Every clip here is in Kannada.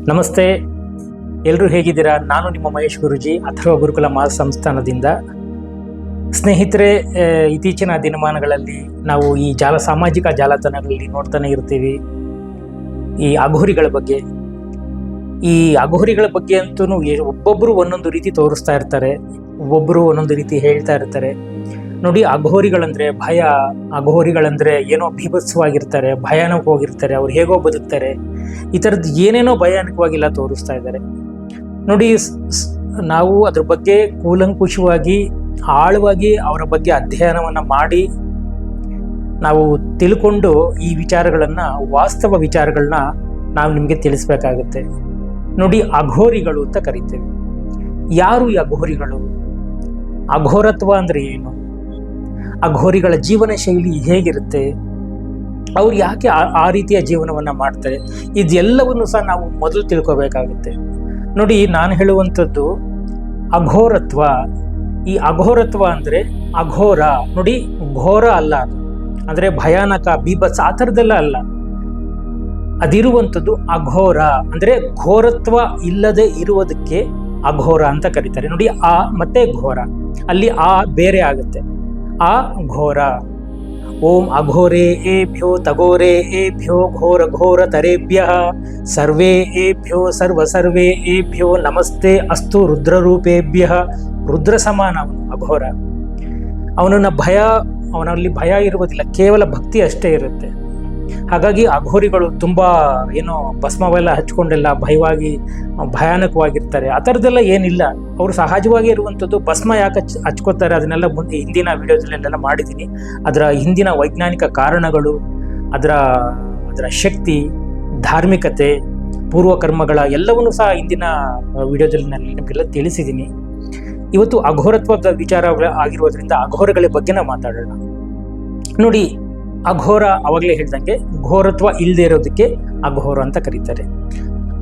ನಮಸ್ತೆ, ಎಲ್ಲರೂ ಹೇಗಿದ್ದೀರಾ? ನಾನು ನಿಮ್ಮ ಮಹೇಶ್ ಗುರುಜಿ, ಅಥರ್ವ ಗುರುಕುಲ ಸಂಸ್ಥಾನದಿಂದ. ಸ್ನೇಹಿತರೆ, ಇತ್ತೀಚಿನ ದಿನಮಾನಗಳಲ್ಲಿ ನಾವು ಈ ಸಾಮಾಜಿಕ ಜಾಲತಾಣಗಳಲ್ಲಿ ನೋಡ್ತಾನೆ ಇರ್ತೀವಿ ಈ ಅಘೋರಿಗಳ ಬಗ್ಗೆ. ಈ ಅಘೋರಿಗಳ ಬಗ್ಗೆ ಅಂತೂ ಒಬ್ಬೊಬ್ಬರು ಒಂದೊಂದು ರೀತಿ ತೋರಿಸ್ತಾ ಇರ್ತಾರೆ, ಒಬ್ಬೊಬ್ಬರು ಒಂದೊಂದು ರೀತಿ ಹೇಳ್ತಾ ಇರ್ತಾರೆ. ನೋಡಿ, ಅಘೋರಿಗಳಂದ್ರೆ ಭಯ, ಅಘೋರಿಗಳಂದ್ರೆ ಏನೋ ಭೀಭತ್ಸವಾಗಿರ್ತಾರೆ, ಭಯಾನಕವಾಗಿರ್ತಾರೆ, ಅವ್ರು ಹೇಗೋ ಬದುಕ್ತಾರೆ, ಈ ಥರದ್ದು ಏನೇನೋ ಭಯಾನಕವಾಗಿಲ್ಲ ತೋರಿಸ್ತಾ ಇದ್ದಾರೆ. ನೋಡಿ, ನಾವು ಅದ್ರ ಬಗ್ಗೆ ಕೂಲಂಕುಷವಾಗಿ ಆಳವಾಗಿ ಅವರ ಬಗ್ಗೆ ಅಧ್ಯಯನವನ್ನು ಮಾಡಿ ನಾವು ತಿಳ್ಕೊಂಡು ಈ ವಿಚಾರಗಳನ್ನು, ವಾಸ್ತವ ವಿಚಾರಗಳನ್ನ ನಾವು ನಿಮಗೆ ತಿಳಿಸ್ಬೇಕಾಗುತ್ತೆ. ನೋಡಿ, ಅಘೋರಿಗಳು ಅಂತ ಕರಿತೇವೆ. ಯಾರು ಈ ಅಘೋರಿಗಳು? ಅಘೋರತ್ವ ಅಂದ್ರೆ ಏನು? ಅಘೋರಿಗಳ ಜೀವನ ಶೈಲಿ ಹೇಗಿರುತ್ತೆ? ಅವ್ರು ಯಾಕೆ ಆ ರೀತಿಯ ಜೀವನವನ್ನ ಮಾಡ್ತಾರೆ? ಇದೆಲ್ಲವನ್ನು ಸಹ ನಾವು ಮೊದಲು ತಿಳ್ಕೋಬೇಕಾಗುತ್ತೆ. ನೋಡಿ, ನಾನು ಹೇಳುವಂಥದ್ದು ಅಘೋರತ್ವ. ಈ ಅಘೋರತ್ವ ಅಂದ್ರೆ ಅಘೋರ ನೋಡಿ, ಘೋರ ಅಲ್ಲ, ಅದು ಅಂದ್ರೆ ಭಯಾನಕ, ಬೀಭತ್ಸ ಆ ಥರದ್ದೆಲ್ಲ ಅಲ್ಲ. ಅದಿರುವಂಥದ್ದು ಅಘೋರ ಅಂದ್ರೆ ಘೋರತ್ವ ಇಲ್ಲದೆ ಇರುವುದಕ್ಕೆ ಅಘೋರ ಅಂತ ಕರೀತಾರೆ. ನೋಡಿ, ಆ ಮತ್ತೆ ಘೋರ, ಅಲ್ಲಿ ಆ ಬೇರೆ ಆಗುತ್ತೆ. ಆ ಘೋರ. ಓಂ ಅಘೋರೇ ಏಭ್ಯೋ ತಗೋರೇ ಏಭ್ಯೋ ಘೋರ ಘೋರ ತರೇಭ್ಯ ಸರ್ವೇ ಏಭ್ಯೋ ಸರ್ವ ಸರ್ವೇ ಏಭ್ಯೋ ನಮಸ್ತೆ ಅಸ್ತು ರುದ್ರರೂಪೇಭ್ಯ. ರುದ್ರ ಸಮಾನ ಅವನು ಅಘೋರ. ಅವನಲ್ಲಿ ಭಯ ಇರುವುದಿಲ್ಲ, ಕೇವಲ ಭಕ್ತಿ ಅಷ್ಟೇ ಇರುತ್ತೆ. ಹಾಗಾಗಿ ಅಘೋರಿಗಳು ತುಂಬಾ ಏನೋ ಭಸ್ಮವೆಲ್ಲ ಹಚ್ಕೊಂಡೆಲ್ಲ ಭಯಾನಕವಾಗಿರ್ತಾರೆ. ಆ ಥರದ್ದೆಲ್ಲ ಏನಿಲ್ಲ. ಅವರು ಸಹಜವಾಗಿ ಇರುವಂಥದ್ದು. ಭಸ್ಮ ಯಾಕೆ ಹಚ್ಕೋತಾರೆ ಅದನ್ನೆಲ್ಲ ಮುಂದೆ ಹಿಂದಿನ ವಿಡಿಯೋದಲ್ಲೆಲ್ಲ ಮಾಡಿದ್ದೀನಿ. ಅದರ ಹಿಂದಿನ ವೈಜ್ಞಾನಿಕ ಕಾರಣಗಳು, ಅದರ ಶಕ್ತಿ, ಧಾರ್ಮಿಕತೆ, ಪೂರ್ವಕರ್ಮಗಳ ಎಲ್ಲವನ್ನೂ ಸಹ ಹಿಂದಿನ ವಿಡಿಯೋದಲ್ಲಿ ನಾನು ನಿಮಗೆಲ್ಲ ತಿಳಿಸಿದ್ದೀನಿ. ಇವತ್ತು ಅಘೋರತ್ವದ ವಿಚಾರ ಆಗಿರೋದ್ರಿಂದ ಅಘೋರಗಳ ಬಗ್ಗೆ ನಾವು ಮಾತಾಡೋಣ. ನೋಡಿ, ಅಘೋರ ಅವಾಗಲೇ ಹೇಳ್ದಂಗೆ ಘೋರತ್ವ ಇಲ್ಲದೆ ಇರೋದಕ್ಕೆ ಅಘೋರ ಅಂತ ಕರೀತಾರೆ.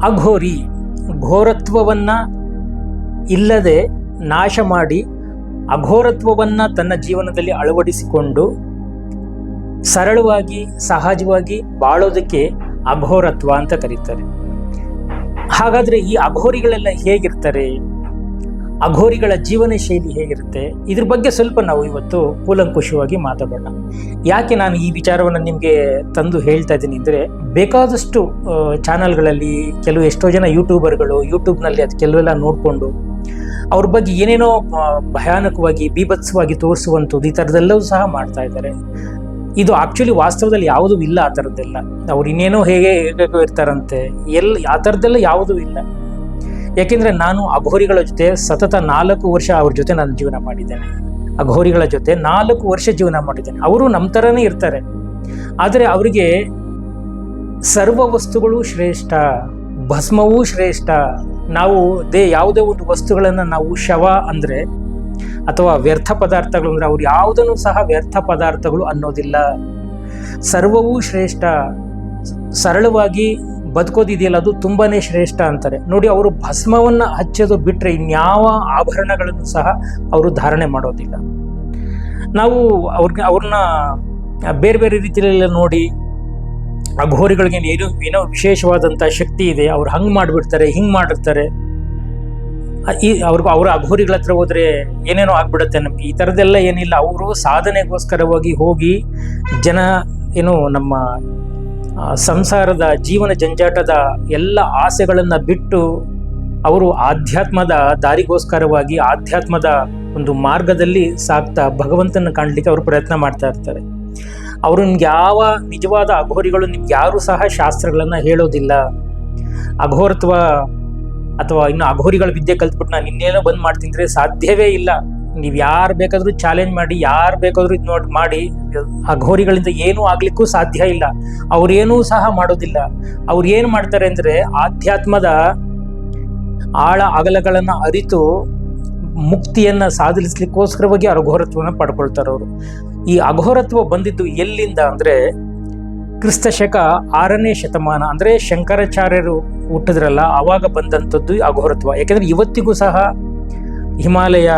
ಅಘೋರಿ ಘೋರತ್ವವನ್ನ ಇಲ್ಲದೆ ನಾಶ ಮಾಡಿ ಅಘೋರತ್ವವನ್ನ ತನ್ನ ಜೀವನದಲ್ಲಿ ಅಳವಡಿಸಿಕೊಂಡು ಸರಳವಾಗಿ ಸಹಜವಾಗಿ ಬಾಳೋದಕ್ಕೆ ಅಘೋರತ್ವ ಅಂತ ಕರೀತಾರೆ. ಹಾಗಾದ್ರೆ ಈ ಅಘೋರಿಗಳೆಲ್ಲ ಹೇಗಿರ್ತಾರೆ? ಅಘೋರಿಗಳ ಜೀವನ ಶೈಲಿ ಹೇಗಿರುತ್ತೆ? ಇದ್ರ ಬಗ್ಗೆ ಸ್ವಲ್ಪ ನಾವು ಇವತ್ತು ಕೂಲಂಕುಷವಾಗಿ ಮಾತಾಡೋಣ. ಯಾಕೆ ನಾನು ಈ ವಿಚಾರವನ್ನು ನಿಮಗೆ ತಂದು ಹೇಳ್ತಾ ಇದ್ದೀನಿ ಅಂದರೆ, ಬೇಕಾದಷ್ಟು ಚಾನಲ್ಗಳಲ್ಲಿ ಎಷ್ಟೋ ಜನ ಯೂಟ್ಯೂಬರ್ಗಳು ಯೂಟ್ಯೂಬ್ನಲ್ಲಿ ಅದು ಕೆಲವೆಲ್ಲ ನೋಡಿಕೊಂಡು ಅವ್ರ ಬಗ್ಗೆ ಏನೇನೋ ಭಯಾನಕವಾಗಿ ಬೀಭತ್ಸವಾಗಿ ತೋರಿಸುವಂಥದ್ದು ಈ ಥರದ್ದೆಲ್ಲವೂ ಸಹ ಮಾಡ್ತಾ ಇದ್ದಾರೆ. ಇದು ಆಕ್ಚುಲಿ ವಾಸ್ತವದಲ್ಲಿ ಯಾವುದೂ ಇಲ್ಲ. ಆ ಥರದ್ದೆಲ್ಲ ಅವ್ರು ಇನ್ನೇನೋ ಹೇಗೋ ಇರ್ತಾರಂತೆ, ಆ ಥರದ್ದೆಲ್ಲ ಯಾವುದೂ ಇಲ್ಲ. ಯಾಕೆಂದರೆ ನಾನು ಅಘೋರಿಗಳ ಜೊತೆ ಸತತ 4 ವರ್ಷ ಅವ್ರ ಜೊತೆ ನಾನು ಜೀವನ ಮಾಡಿದ್ದೇನೆ. ಅಘೋರಿಗಳ ಜೊತೆ 4 ವರ್ಷ ಜೀವನ ಮಾಡಿದ್ದೇನೆ. ಅವರು ನಮ್ಮ ಥರನೇ ಇರ್ತಾರೆ, ಆದರೆ ಅವರಿಗೆ ಸರ್ವ ವಸ್ತುಗಳು ಶ್ರೇಷ್ಠ, ಭಸ್ಮವೂ ಶ್ರೇಷ್ಠ. ನಾವು ಯಾವುದೇ ಒಂದು ವಸ್ತುಗಳನ್ನು ನಾವು ಶವ ಅಂದರೆ ಅಥವಾ ವ್ಯರ್ಥ ಪದಾರ್ಥಗಳು ಅಂದರೆ ಅವ್ರು ಯಾವುದನ್ನು ಸಹ ವ್ಯರ್ಥ ಪದಾರ್ಥಗಳು ಅನ್ನೋದಿಲ್ಲ. ಸರ್ವವೂ ಶ್ರೇಷ್ಠ. ಸರಳವಾಗಿ ಬದುಕೋದಿದೆಯಲ್ಲ, ಅದು ತುಂಬಾನೇ ಶ್ರೇಷ್ಠ ಅಂತಾರೆ. ನೋಡಿ, ಅವರು ಭಸ್ಮವನ್ನ ಹಚ್ಚೋದು ಬಿಟ್ರೆ ಇನ್ಯಾವ ಆಭರಣಗಳನ್ನು ಸಹ ಅವರು ಧಾರಣೆ ಮಾಡೋದಿಲ್ಲ. ನಾವು ಅವ್ರನ್ನ ಬೇರೆ ಬೇರೆ ರೀತಿಯಲ್ಲೆಲ್ಲ ನೋಡಿ, ಅಘೋರಿಗಳಿಗೆ ಏನೋ ವಿಶೇಷವಾದಂಥ ಶಕ್ತಿ ಇದೆ, ಅವ್ರು ಹಂಗೆ ಮಾಡಿಬಿಡ್ತಾರೆ, ಹಿಂಗೆ ಮಾಡಿರ್ತಾರೆ, ಅವರ ಅಘೋರಿಗಳ ಹತ್ರ ಹೋದ್ರೆ ಏನೇನೋ ಆಗ್ಬಿಡುತ್ತೆ ನಮ್ಗೆ, ಈ ಥರದ್ದೆಲ್ಲ ಏನಿಲ್ಲ. ಅವರು ಸಾಧನೆಗೋಸ್ಕರವಾಗಿ ಹೋಗಿ ನಮ್ಮ ಸಂಸಾರದ ಜೀವನ ಜಂಜಾಟದ ಎಲ್ಲ ಆಸೆಗಳನ್ನು ಬಿಟ್ಟು ಅವರು ಆಧ್ಯಾತ್ಮದ ದಾರಿಗೋಸ್ಕರವಾಗಿ ಆಧ್ಯಾತ್ಮದ ಒಂದು ಮಾರ್ಗದಲ್ಲಿ ಸಾಗ್ತಾ ಭಗವಂತನ ಕಾಣಲಿಕ್ಕೆ ಅವರು ಪ್ರಯತ್ನ ಮಾಡ್ತಾ ಇರ್ತಾರೆ. ಅವರು ನಿಮ್ಗೆ ನಿಜವಾದ ಅಘೋರಿಗಳು ನಿಮ್ಗೆ ಯಾರು ಸಹ ಶಾಸ್ತ್ರಗಳನ್ನ ಹೇಳೋದಿಲ್ಲ. ಅಘೋರತ್ವ ಅಥವಾ ಇನ್ನು ಅಘೋರಿಗಳ ವಿದ್ಯೆ ಕಲ್ತ್ಬಿಟ್ಟು ನಾನು ಇನ್ನೇನೋ ಬಂದ್ ಮಾಡ್ತಿದ್ರೆ ಸಾಧ್ಯವೇ ಇಲ್ಲ. ನೀವು ಯಾರು ಬೇಕಾದ್ರೂ ಚಾಲೆಂಜ್ ಮಾಡಿ, ಯಾರು ಬೇಕಾದ್ರೂ ಇದು ಮಾಡಿ, ಅಘೋರಿಗಳಿಂದ ಏನೂ ಆಗ್ಲಿಕ್ಕೂ ಸಾಧ್ಯ ಇಲ್ಲ. ಅವ್ರೇನೂ ಸಹ ಮಾಡೋದಿಲ್ಲ. ಅವ್ರು ಏನು ಮಾಡ್ತಾರೆ ಅಂದ್ರೆ ಆಧ್ಯಾತ್ಮದ ಆಳ ಅಗಲಗಳನ್ನ ಅರಿತು ಮುಕ್ತಿಯನ್ನ ಸಾಧಿಸ್ಲಿಕ್ಕೋಸ್ಕರವಾಗಿ ಅಘೋರತ್ವನ ಪಡ್ಕೊಳ್ತಾರೆ ಅವರು. ಈ ಅಘೋರತ್ವ ಬಂದಿದ್ದು ಎಲ್ಲಿಂದ ಅಂದ್ರೆ ಕ್ರಿಸ್ತಶಕ 6ನೇ ಶತಮಾನ, ಅಂದ್ರೆ ಶಂಕರಾಚಾರ್ಯರು ಹುಟ್ಟಿದ್ರಲ್ಲ ಆವಾಗ ಬಂದಂಥದ್ದು ಅಘೋರತ್ವ. ಯಾಕೆಂದ್ರೆ ಇವತ್ತಿಗೂ ಸಹ ಹಿಮಾಲಯ,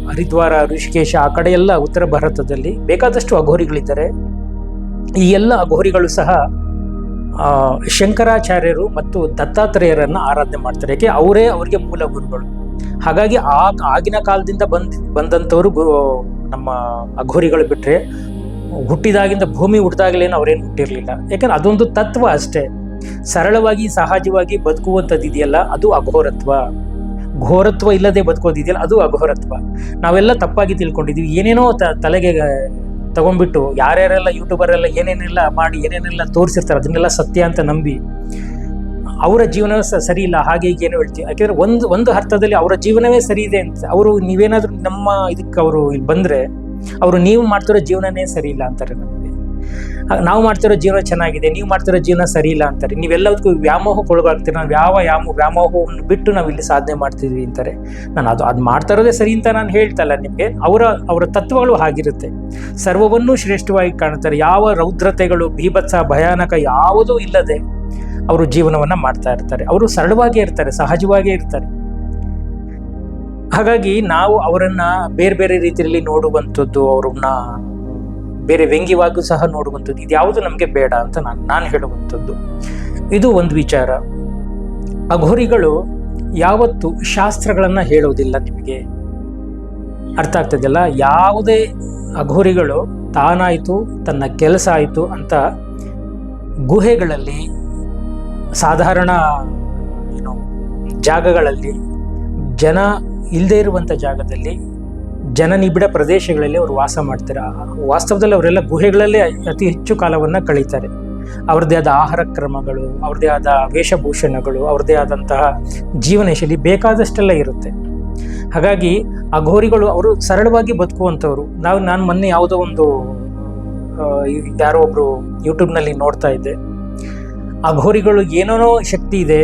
ಹರಿದ್ವಾರ, ಋಷಿಕೇಶ ಆ ಕಡೆ ಎಲ್ಲ ಉತ್ತರ ಭಾರತದಲ್ಲಿ ಬೇಕಾದಷ್ಟು ಅಘೋರಿಗಳಿದ್ದಾರೆ. ಈ ಎಲ್ಲ ಅಘೋರಿಗಳು ಸಹ ಶಂಕರಾಚಾರ್ಯರು ಮತ್ತು ದತ್ತಾತ್ರೇಯರನ್ನು ಆರಾಧನೆ ಮಾಡ್ತಾರೆ. ಯಾಕೆ ಅವರೇ ಅವರಿಗೆ ಮೂಲ ಗುರುಗಳು. ಹಾಗಾಗಿ ಆಗಿನ ಕಾಲದಿಂದ ಬಂದಂಥವ್ರು ನಮ್ಮ ಅಘೋರಿಗಳು ಬಿಟ್ಟರೆ ಹುಟ್ಟಿದಾಗಿಂದ ಭೂಮಿ ಹುಟ್ಟಿದಾಗಲೇನು ಅವರೇನು ಹುಟ್ಟಿರಲಿಲ್ಲ. ಯಾಕಂದ್ರೆ ಅದೊಂದು ತತ್ವ ಅಷ್ಟೇ. ಸರಳವಾಗಿ ಸಹಜವಾಗಿ ಬದುಕುವಂಥದ್ದು ಇದೆಯಲ್ಲ, ಅದು ಅಘೋರತ್ವ. ಘೋರತ್ವ ಇಲ್ಲದೆ ಬದುಕೋದಿದೆಯಲ್ಲ, ಅದು ಅಘೋರತ್ವ. ನಾವೆಲ್ಲ ತಪ್ಪಾಗಿ ತಿಳ್ಕೊಂಡಿದ್ದೀವಿ. ಏನೇನೋ ತಲೆಗೆ ತಗೊಂಡ್ಬಿಟ್ಟು ಯಾರ್ಯಾರೆಲ್ಲ ಯೂಟ್ಯೂಬರೆಲ್ಲ ಏನೇನೆಲ್ಲ ಮಾಡಿ ಏನೇನೆಲ್ಲ ತೋರಿಸಿರ್ತಾರೆ ಅದನ್ನೆಲ್ಲ ಸತ್ಯ ಅಂತ ನಂಬಿ ಅವರ ಜೀವನ ಸರಿ ಇಲ್ಲ ಹಾಗೆ ಈಗ ಏನೋ ಹೇಳ್ತೀವಿ. ಯಾಕೆಂದ್ರೆ ಒಂದು ಅರ್ಥದಲ್ಲಿ ಅವರ ಜೀವನವೇ ಸರಿ ಇದೆ ಅಂತ. ಅವರು ನೀವೇನಾದ್ರೂ ನಮ್ಮ ಇದಕ್ಕೆ ಅವರು ಇಲ್ಲಿ ಬಂದ್ರೆ ಅವರು ನೀವು ಮಾಡ್ತಿರೋ ಜೀವನನೇ ಸರಿ ಇಲ್ಲ ಅಂತಾರೆ. ನಮಗೆ ನಾವು ಮಾಡ್ತಿರೋ ಜೀವನ ಚೆನ್ನಾಗಿದೆ, ನೀವು ಮಾಡ್ತಿರೋ ಜೀವನ ಸರಿ ಇಲ್ಲ ಅಂತಾರೆ. ನೀವೆಲ್ಲದಕ್ಕೂ ವ್ಯಾಮೋಹಕ್ಕೆ ಒಳಗಾಗ್ತೀರಿ. ನಾವು ವ್ಯಾಮೋಹವನ್ನು ಬಿಟ್ಟು ನಾವು ಇಲ್ಲಿ ಸಾಧನೆ ಮಾಡ್ತಿದ್ವಿ ಅಂತಾರೆ. ನಾನು ಅದು ಮಾಡ್ತಾ ಇರೋದೇ ಸರಿ ಅಂತ ನಾನು ಹೇಳ್ತಲ್ಲ ನಿಮಗೆ. ಅವರ ತತ್ವಗಳು ಹಾಗಿರುತ್ತೆ. ಸರ್ವವನ್ನೂ ಶ್ರೇಷ್ಠವಾಗಿ ಕಾಣ್ತಾರೆ. ಯಾವ ರೌದ್ರತೆಗಳು, ಭೀಭತ್ಸ, ಭಯಾನಕ ಯಾವುದೂ ಇಲ್ಲದೆ ಅವರು ಜೀವನವನ್ನ ಮಾಡ್ತಾ ಇರ್ತಾರೆ. ಅವರು ಸರಳವಾಗೇ ಇರ್ತಾರೆ, ಸಹಜವಾಗೇ ಇರ್ತಾರೆ. ಹಾಗಾಗಿ ನಾವು ಅವರನ್ನ ಬೇರೆ ಬೇರೆ ರೀತಿಯಲ್ಲಿ ನೋಡುವಂಥದ್ದು, ಅವ್ರನ್ನ ಬೇರೆ ವ್ಯಂಗ್ಯವಾಗೂ ಸಹ ನೋಡುವಂಥದ್ದು, ಇದ್ಯಾವುದು ನಮಗೆ ಬೇಡ ಅಂತ ನಾನು ಹೇಳುವಂಥದ್ದು. ಇದು ಒಂದು ವಿಚಾರ. ಅಘೋರಿಗಳು ಯಾವತ್ತು ಶಾಸ್ತ್ರಗಳನ್ನ ಹೇಳೋದಿಲ್ಲ. ನಿಮಗೆ ಅರ್ಥ ಆಗ್ತದಲ್ಲ? ಯಾವುದೇ ಅಘೋರಿಗಳು ತಾನಾಯಿತು, ತನ್ನ ಕೆಲಸ ಆಯಿತು ಅಂತ ಗುಹೆಗಳಲ್ಲಿ, ಸಾಧಾರಣ ಜಾಗಗಳಲ್ಲಿ, ಜನ ಇಲ್ಲದೆ ಇರುವಂಥ ಜಾಗದಲ್ಲಿ, ಜನನಿಬಿಡ ಪ್ರದೇಶಗಳಲ್ಲಿ ಅವರು ವಾಸ ಮಾಡ್ತಾರೆ. ವಾಸ್ತವದಲ್ಲಿ ಅವರೆಲ್ಲ ಗುಹೆಗಳಲ್ಲೇ ಅತಿ ಹೆಚ್ಚು ಕಾಲವನ್ನು ಕಳೀತಾರೆ. ಅವ್ರದ್ದೇ ಆದ ಆಹಾರ ಕ್ರಮಗಳು, ಅವ್ರದ್ದೇ ಆದ ವೇಷಭೂಷಣಗಳು, ಅವ್ರದ್ದೇ ಆದಂತಹ ಜೀವನ ಶೈಲಿ ಬೇಕಾದಷ್ಟೆಲ್ಲ ಇರುತ್ತೆ. ಹಾಗಾಗಿ ಅಘೋರಿಗಳು ಅವರು ಸರಳವಾಗಿ ಬದುಕುವಂಥವ್ರು. ನಾನು ಮೊನ್ನೆ ಯಾವುದೋ ಒಂದು ಯಾರೋ ಒಬ್ರು ಯೂಟ್ಯೂಬ್ನಲ್ಲಿ ನೋಡ್ತಾ ಇದ್ದೆ. ಅಘೋರಿಗಳು ಏನೇನೋ ಶಕ್ತಿ ಇದೆ,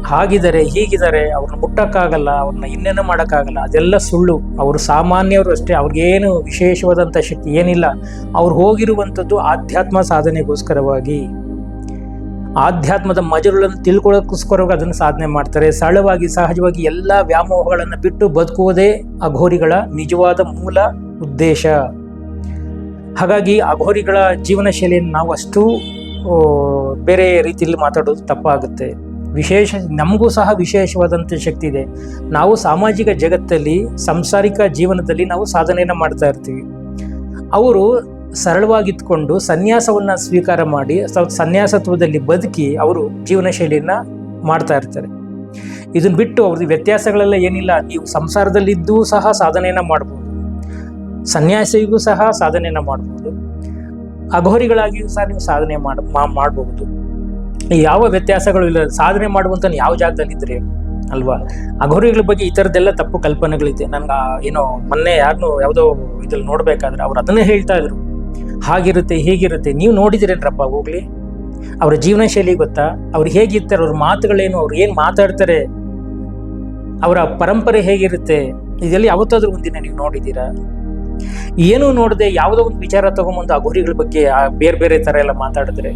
ಹಾಗಿದ್ದಾರೆ, ಹೀಗಿದ್ದಾರೆ, ಅವ್ರನ್ನ ಮುಟ್ಟಕ್ಕಾಗಲ್ಲ, ಅವ್ರನ್ನ ಇನ್ನೇನೋ ಮಾಡೋಕ್ಕಾಗಲ್ಲ, ಅದೆಲ್ಲ ಸುಳ್ಳು. ಅವರು ಸಾಮಾನ್ಯವರು ಅಷ್ಟೇ. ಅವ್ರಿಗೇನು ವಿಶೇಷವಾದಂಥ ಶಕ್ತಿ ಏನಿಲ್ಲ. ಅವ್ರು ಹೋಗಿರುವಂಥದ್ದು ಆಧ್ಯಾತ್ಮ ಸಾಧನೆಗೋಸ್ಕರವಾಗಿ, ಆಧ್ಯಾತ್ಮದ ಮಜಲುಗಳನ್ನು ತಿಳ್ಕೊಳ್ಳೋಕ್ಕೋಸ್ಕರವಾಗಿ ಅದನ್ನು ಸಾಧನೆ ಮಾಡ್ತಾರೆ. ಸರಳವಾಗಿ ಸಹಜವಾಗಿ ಎಲ್ಲ ವ್ಯಾಮೋಹಗಳನ್ನು ಬಿಟ್ಟು ಬದುಕುವುದೇ ಅಘೋರಿಗಳ ನಿಜವಾದ ಮೂಲ ಉದ್ದೇಶ. ಹಾಗಾಗಿ ಅಘೋರಿಗಳ ಜೀವನ ಶೈಲಿಯನ್ನು ನಾವು ಅಷ್ಟು ಬೇರೆ ರೀತಿಯಲ್ಲಿ ಮಾತಾಡೋದು ತಪ್ಪಾಗುತ್ತೆ. ನಮಗೂ ಸಹ ವಿಶೇಷವಾದಂಥ ಶಕ್ತಿ ಇದೆ. ನಾವು ಸಾಮಾಜಿಕ ಜಗತ್ತಲ್ಲಿ, ಸಾಂಸಾರಿಕ ಜೀವನದಲ್ಲಿ ನಾವು ಸಾಧನೆಯನ್ನು ಮಾಡ್ತಾ ಇರ್ತೀವಿ. ಅವರು ಸರಳವಾಗಿತ್ಕೊಂಡು ಸನ್ಯಾಸವನ್ನು ಸ್ವೀಕಾರ ಮಾಡಿ ಸನ್ಯಾಸತ್ವದಲ್ಲಿ ಬದುಕಿ ಅವರು ಜೀವನ ಶೈಲಿಯನ್ನು ಮಾಡ್ತಾ ಇರ್ತಾರೆ. ಇದನ್ನು ಬಿಟ್ಟು ಅವ್ರದ್ದು ವ್ಯತ್ಯಾಸಗಳೆಲ್ಲ ಏನಿಲ್ಲ. ನೀವು ಸಂಸಾರದಲ್ಲಿದ್ದೂ ಸಹ ಸಾಧನೆಯನ್ನು ಮಾಡ್ಬೋದು, ಸನ್ಯಾಸಿಗೂ ಸಹ ಸಾಧನೆಯನ್ನು ಮಾಡ್ಬೋದು, ಅಘೋರಿಗಳಾಗಿಯೂ ಸಹ ನೀವು ಸಾಧನೆ ಮಾಡಬಹುದು. ಯಾವ ವ್ಯತ್ಯಾಸಗಳು ಇಲ್ಲ. ಸಾಧನೆ ಮಾಡುವಂತ ಯಾವ ಜಾಗದಲ್ಲಿದ್ರೆ ಅಲ್ವಾ? ಅಘೋರಿಗಳ ಬಗ್ಗೆ ಈ ಥರದ್ದೆಲ್ಲ ತಪ್ಪು ಕಲ್ಪನೆಗಳಿದೆ. ನನ್ಗೆ ಏನೋ ಮೊನ್ನೆ ಯಾವುದೋ ಇದ್ರಲ್ಲಿ ನೋಡ್ಬೇಕಾದ್ರೆ ಅವ್ರು ಅದನ್ನೇ ಹೇಳ್ತಾ ಇದ್ರು, ಹಾಗಿರುತ್ತೆ ಹೀಗಿರುತ್ತೆ. ನೀವು ನೋಡಿದಿರೇನ್ರಪ್ಪ? ಹೋಗ್ಲಿ, ಅವ್ರ ಜೀವನ ಶೈಲಿ ಗೊತ್ತಾ? ಅವ್ರು ಹೇಗಿರ್ತಾರೆ, ಅವ್ರ ಮಾತುಗಳೇನು, ಅವ್ರು ಏನು ಮಾತಾಡ್ತಾರೆ, ಅವರ ಪರಂಪರೆ ಹೇಗಿರುತ್ತೆ, ಇದೆಲ್ಲ ಯಾವತ್ತಾದ್ರೂ ಒಂದಿನ ನೀವು ನೋಡಿದ್ದೀರಾ? ಏನೂ ನೋಡದೆ ಯಾವುದೋ ಒಂದು ವಿಚಾರ ತಗೊಂಬಂದು ಅಘೋರಿಗಳ ಬಗ್ಗೆ ಬೇರೆ ಬೇರೆ ಥರ ಎಲ್ಲ ಮಾತಾಡಿದ್ರೆ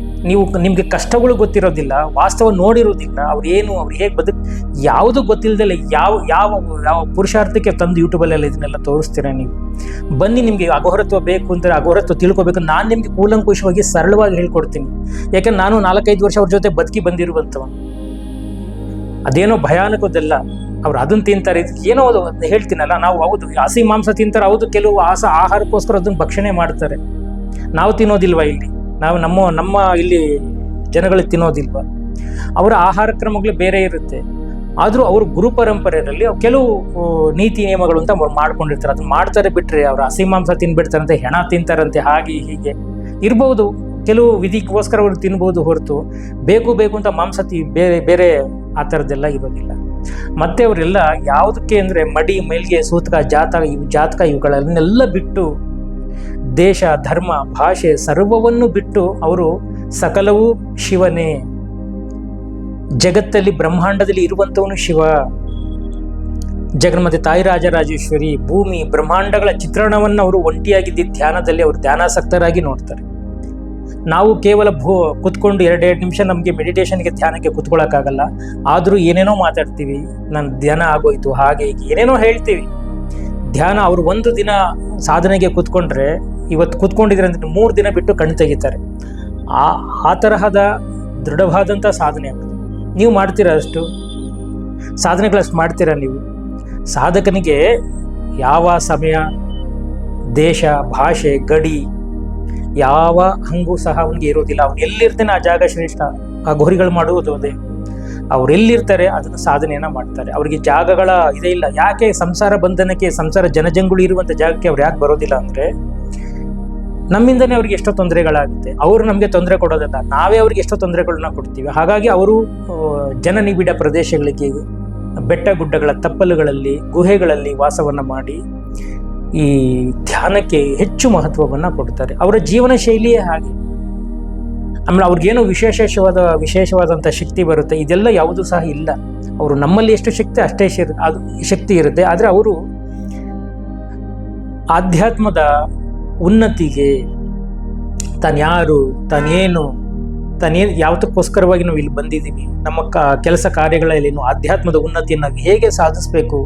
ನಿಮ್ಗೆ ಕಷ್ಟಗಳು ಗೊತ್ತಿರೋದಿಲ್ಲ, ವಾಸ್ತವ ನೋಡಿರೋದಿಲ್ಲ. ಅವ್ರು ಹೇಗೆ ಯಾವುದು ಗೊತ್ತಿಲ್ಲದೆ ಯಾವ ಪುರುಷಾರ್ಥಕ್ಕೆ ತಂದು ಯೂಟ್ಯೂಬಲ್ಲೆಲ್ಲ ಇದನ್ನೆಲ್ಲ ತೋರಿಸ್ತೀರಾ ನೀವು? ಬನ್ನಿ, ನಿಮಗೆ ಅಘೋರತ್ವ ಬೇಕು ಅಂದರೆ ಅಘೋರತ್ವ ತಿಳ್ಕೊಬೇಕು. ನಾನು ನಿಮಗೆ ಕೂಲಂಕುಷವಾಗಿ ಸರಳವಾಗಿ ಹೇಳ್ಕೊಡ್ತೀನಿ. ಯಾಕಂದ್ರೆ ನಾನು 4-5 ವರ್ಷ ಅವ್ರ ಜೊತೆ ಬದುಕಿ ಬಂದಿರುವಂಥವ. ಅದೇನೋ ಭಯಾನಕದೆಲ್ಲ. ಅವ್ರು ಅದನ್ನ ತಿಂತಾರೆ, ಏನೋ ಅದು ಹೇಳ್ತೀನಲ್ಲ, ನಾವು ಹೌದು ಹಸಿ ಮಾಂಸ ತಿಂತಾರೆ, ಹೌದು, ಕೆಲವು ಆಹಾರಕ್ಕೋಸ್ಕರ ಅದನ್ನ ಭಕ್ಷಣೆ ಮಾಡ್ತಾರೆ. ನಾವು ತಿನ್ನೋದಿಲ್ವಾ ಇಲ್ಲಿ? ನಾವು ನಮ್ಮ ಇಲ್ಲಿ ಜನಗಳಿಗೆ ತಿನ್ನೋದಿಲ್ವಾ? ಅವರ ಆಹಾರ ಕ್ರಮಗಳು ಬೇರೆ ಇರುತ್ತೆ. ಆದರೂ ಅವರು ಗುರು ಪರಂಪರೆಯಲ್ಲಿ ಕೆಲವು ನೀತಿ ನಿಯಮಗಳು ಅಂತ ಅವ್ರು ಮಾಡ್ಕೊಂಡಿರ್ತಾರೆ. ಅದನ್ನ ಮಾಡ್ತಾರೆ. ಬಿಟ್ರೆ ಅವ್ರು ಹಸಿ ಮಾಂಸ ತಿನ್ಬಿಡ್ತಾರಂತೆ, ಹೆಣ ತಿಂತಾರಂತೆ, ಹಾಗೆ ಹೀಗೆ ಇರ್ಬೋದು. ಕೆಲವು ವಿಧಿಗೋಸ್ಕರ ಅವ್ರು ತಿನ್ಬೋದು ಹೊರತು ಬೇಕು ಅಂತ ಮಾಂಸ ಬೇರೆ ಬೇರೆ ಆ ಥರದ್ದೆಲ್ಲ ಇರೋದಿಲ್ಲ. ಮತ್ತೆ ಅವರೆಲ್ಲ ಯಾವುದಕ್ಕೆ ಅಂದರೆ ಮಡಿ, ಮೈಲ್ಗೆ, ಸೂತಕ, ಜಾತಕ ಇವುಗಳನ್ನೆಲ್ಲ ಬಿಟ್ಟು ದೇಶ, ಧರ್ಮ, ಭಾಷೆ ಸರ್ವವನ್ನು ಬಿಟ್ಟು ಅವರು ಸಕಲವೂ ಶಿವನೇ. ಜಗತ್ತಲ್ಲಿ ಬ್ರಹ್ಮಾಂಡದಲ್ಲಿ ಇರುವಂಥವನು ಶಿವ. ಜಗನ್ಮಾತೆ ತಾಯಿ ರಾಜರಾಜೇಶ್ವರಿ, ಭೂಮಿ, ಬ್ರಹ್ಮಾಂಡಗಳ ಚಿತ್ರಣವನ್ನು ಅವರು ಒಂಟಿಯಾಗಿದ್ದ ಧ್ಯಾನದಲ್ಲಿ ಅವರು ಧ್ಯಾನಾಸಕ್ತರಾಗಿ ನೋಡ್ತಾರೆ. ನಾವು ಕೇವಲ ಕುತ್ಕೊಂಡು 2 ನಿಮಿಷ ನಮಗೆ ಮೆಡಿಟೇಷನ್ಗೆ, ಧ್ಯಾನಕ್ಕೆ ಕುತ್ಕೊಳ್ಳೋಕ್ಕಾಗಲ್ಲ. ಆದರೂ ಏನೇನೋ ಮಾತಾಡ್ತೀವಿ, ನನ್ನ ಧ್ಯಾನ ಆಗೋಯ್ತು, ಹಾಗೆ ಏನೇನೋ ಹೇಳ್ತೀವಿ. ಧ್ಯಾನ ಅವರು ಒಂದು ದಿನ ಸಾಧನೆಗೆ ಕುತ್ಕೊಂಡ್ರೆ, ಇವತ್ತು ಕುತ್ಕೊಂಡಿದ್ರೆ ಅಂದ್ರೆ 3 ದಿನ ಬಿಟ್ಟು ಕಣ್ಣು ತೆಗಿತಾರೆ. ಆ ತರಹದ ದೃಢವಾದಂಥ ಸಾಧನೆ ಆಗುತ್ತೆ. ನೀವು ಮಾಡ್ತೀರಾ ಅಷ್ಟು ಸಾಧನೆಗಳಷ್ಟು ಮಾಡ್ತೀರಾ ನೀವು? ಸಾಧಕನಿಗೆ ಯಾವ ಸಮಯ, ದೇಶ, ಭಾಷೆ, ಗಡಿ ಯಾವ ಹಂಗೂ ಸಹ ಅವನಿಗೆ ಇರೋದಿಲ್ಲ. ಅವನು ಎಲ್ಲಿರ್ತಾನೆ ಆ ಜಾಗ ಶ್ರೇಷ್ಠ. ಆ ಘೋರಿಗಳು ಮಾಡುವುದು ಅದೇ. ಅವ್ರು ಎಲ್ಲಿರ್ತಾರೆ ಅದನ್ನು ಸಾಧನೆಯನ್ನ ಮಾಡ್ತಾರೆ. ಅವರಿಗೆ ಜಾಗಗಳ ಇದೇ ಇಲ್ಲ. ಯಾಕೆ ಸಂಸಾರ ಬಂಧನಕ್ಕೆ, ಸಂಸಾರ ಜನಜಂಗುಳಿ ಇರುವಂಥ ಜಾಗಕ್ಕೆ ಅವ್ರು ಯಾಕೆ ಬರೋದಿಲ್ಲ ಅಂದರೆ, ನಮ್ಮಿಂದನೇ ಅವ್ರಿಗೆ ಎಷ್ಟೋ ತೊಂದರೆಗಳಾಗುತ್ತೆ. ಅವರು ನಮಗೆ ತೊಂದರೆ ಕೊಡೋದಲ್ಲ, ನಾವೇ ಅವ್ರಿಗೆ ಎಷ್ಟೋ ತೊಂದರೆಗಳನ್ನ ಕೊಡ್ತೀವಿ. ಹಾಗಾಗಿ ಅವರು ಜನನಿಬಿಡ ಪ್ರದೇಶಗಳಿಗೆ, ಬೆಟ್ಟ ಗುಡ್ಡಗಳ ತಪ್ಪಲುಗಳಲ್ಲಿ, ಗುಹೆಗಳಲ್ಲಿ ವಾಸವನ್ನು ಮಾಡಿ ಈ ಧ್ಯಾನಕ್ಕೆ ಹೆಚ್ಚು ಮಹತ್ವವನ್ನು ಕೊಡ್ತಾರೆ. ಅವರ ಜೀವನ ಶೈಲಿಯೇ ಹಾಗೆ. ಆಮೇಲೆ ಅವ್ರಿಗೇನೋ ವಿಶೇಷವಾದಂಥ ಶಕ್ತಿ ಬರುತ್ತೆ, ಇದೆಲ್ಲ ಯಾವುದೂ ಸಹ ಇಲ್ಲ. ಅವರು ನಮ್ಮಲ್ಲಿ ಎಷ್ಟು ಶಕ್ತಿ ಅಷ್ಟೇ ಅದು ಶಕ್ತಿ ಇರುತ್ತೆ. ಆದರೆ ಅವರು ಆಧ್ಯಾತ್ಮದ ಉನ್ನತಿಗೆ, ತಾನ್ಯಾರು, ತಾನೇನು ಯಾವತ್ತಕ್ಕೋಸ್ಕರವಾಗಿ ನಾವು ಇಲ್ಲಿ ಬಂದಿದ್ದೀವಿ, ನಮ್ಮ ಕೆಲಸ ಕಾರ್ಯಗಳಲ್ಲಿ ಆಧ್ಯಾತ್ಮದ ಉನ್ನತಿಯನ್ನು ಹೇಗೆ ಸಾಧಿಸಬೇಕು,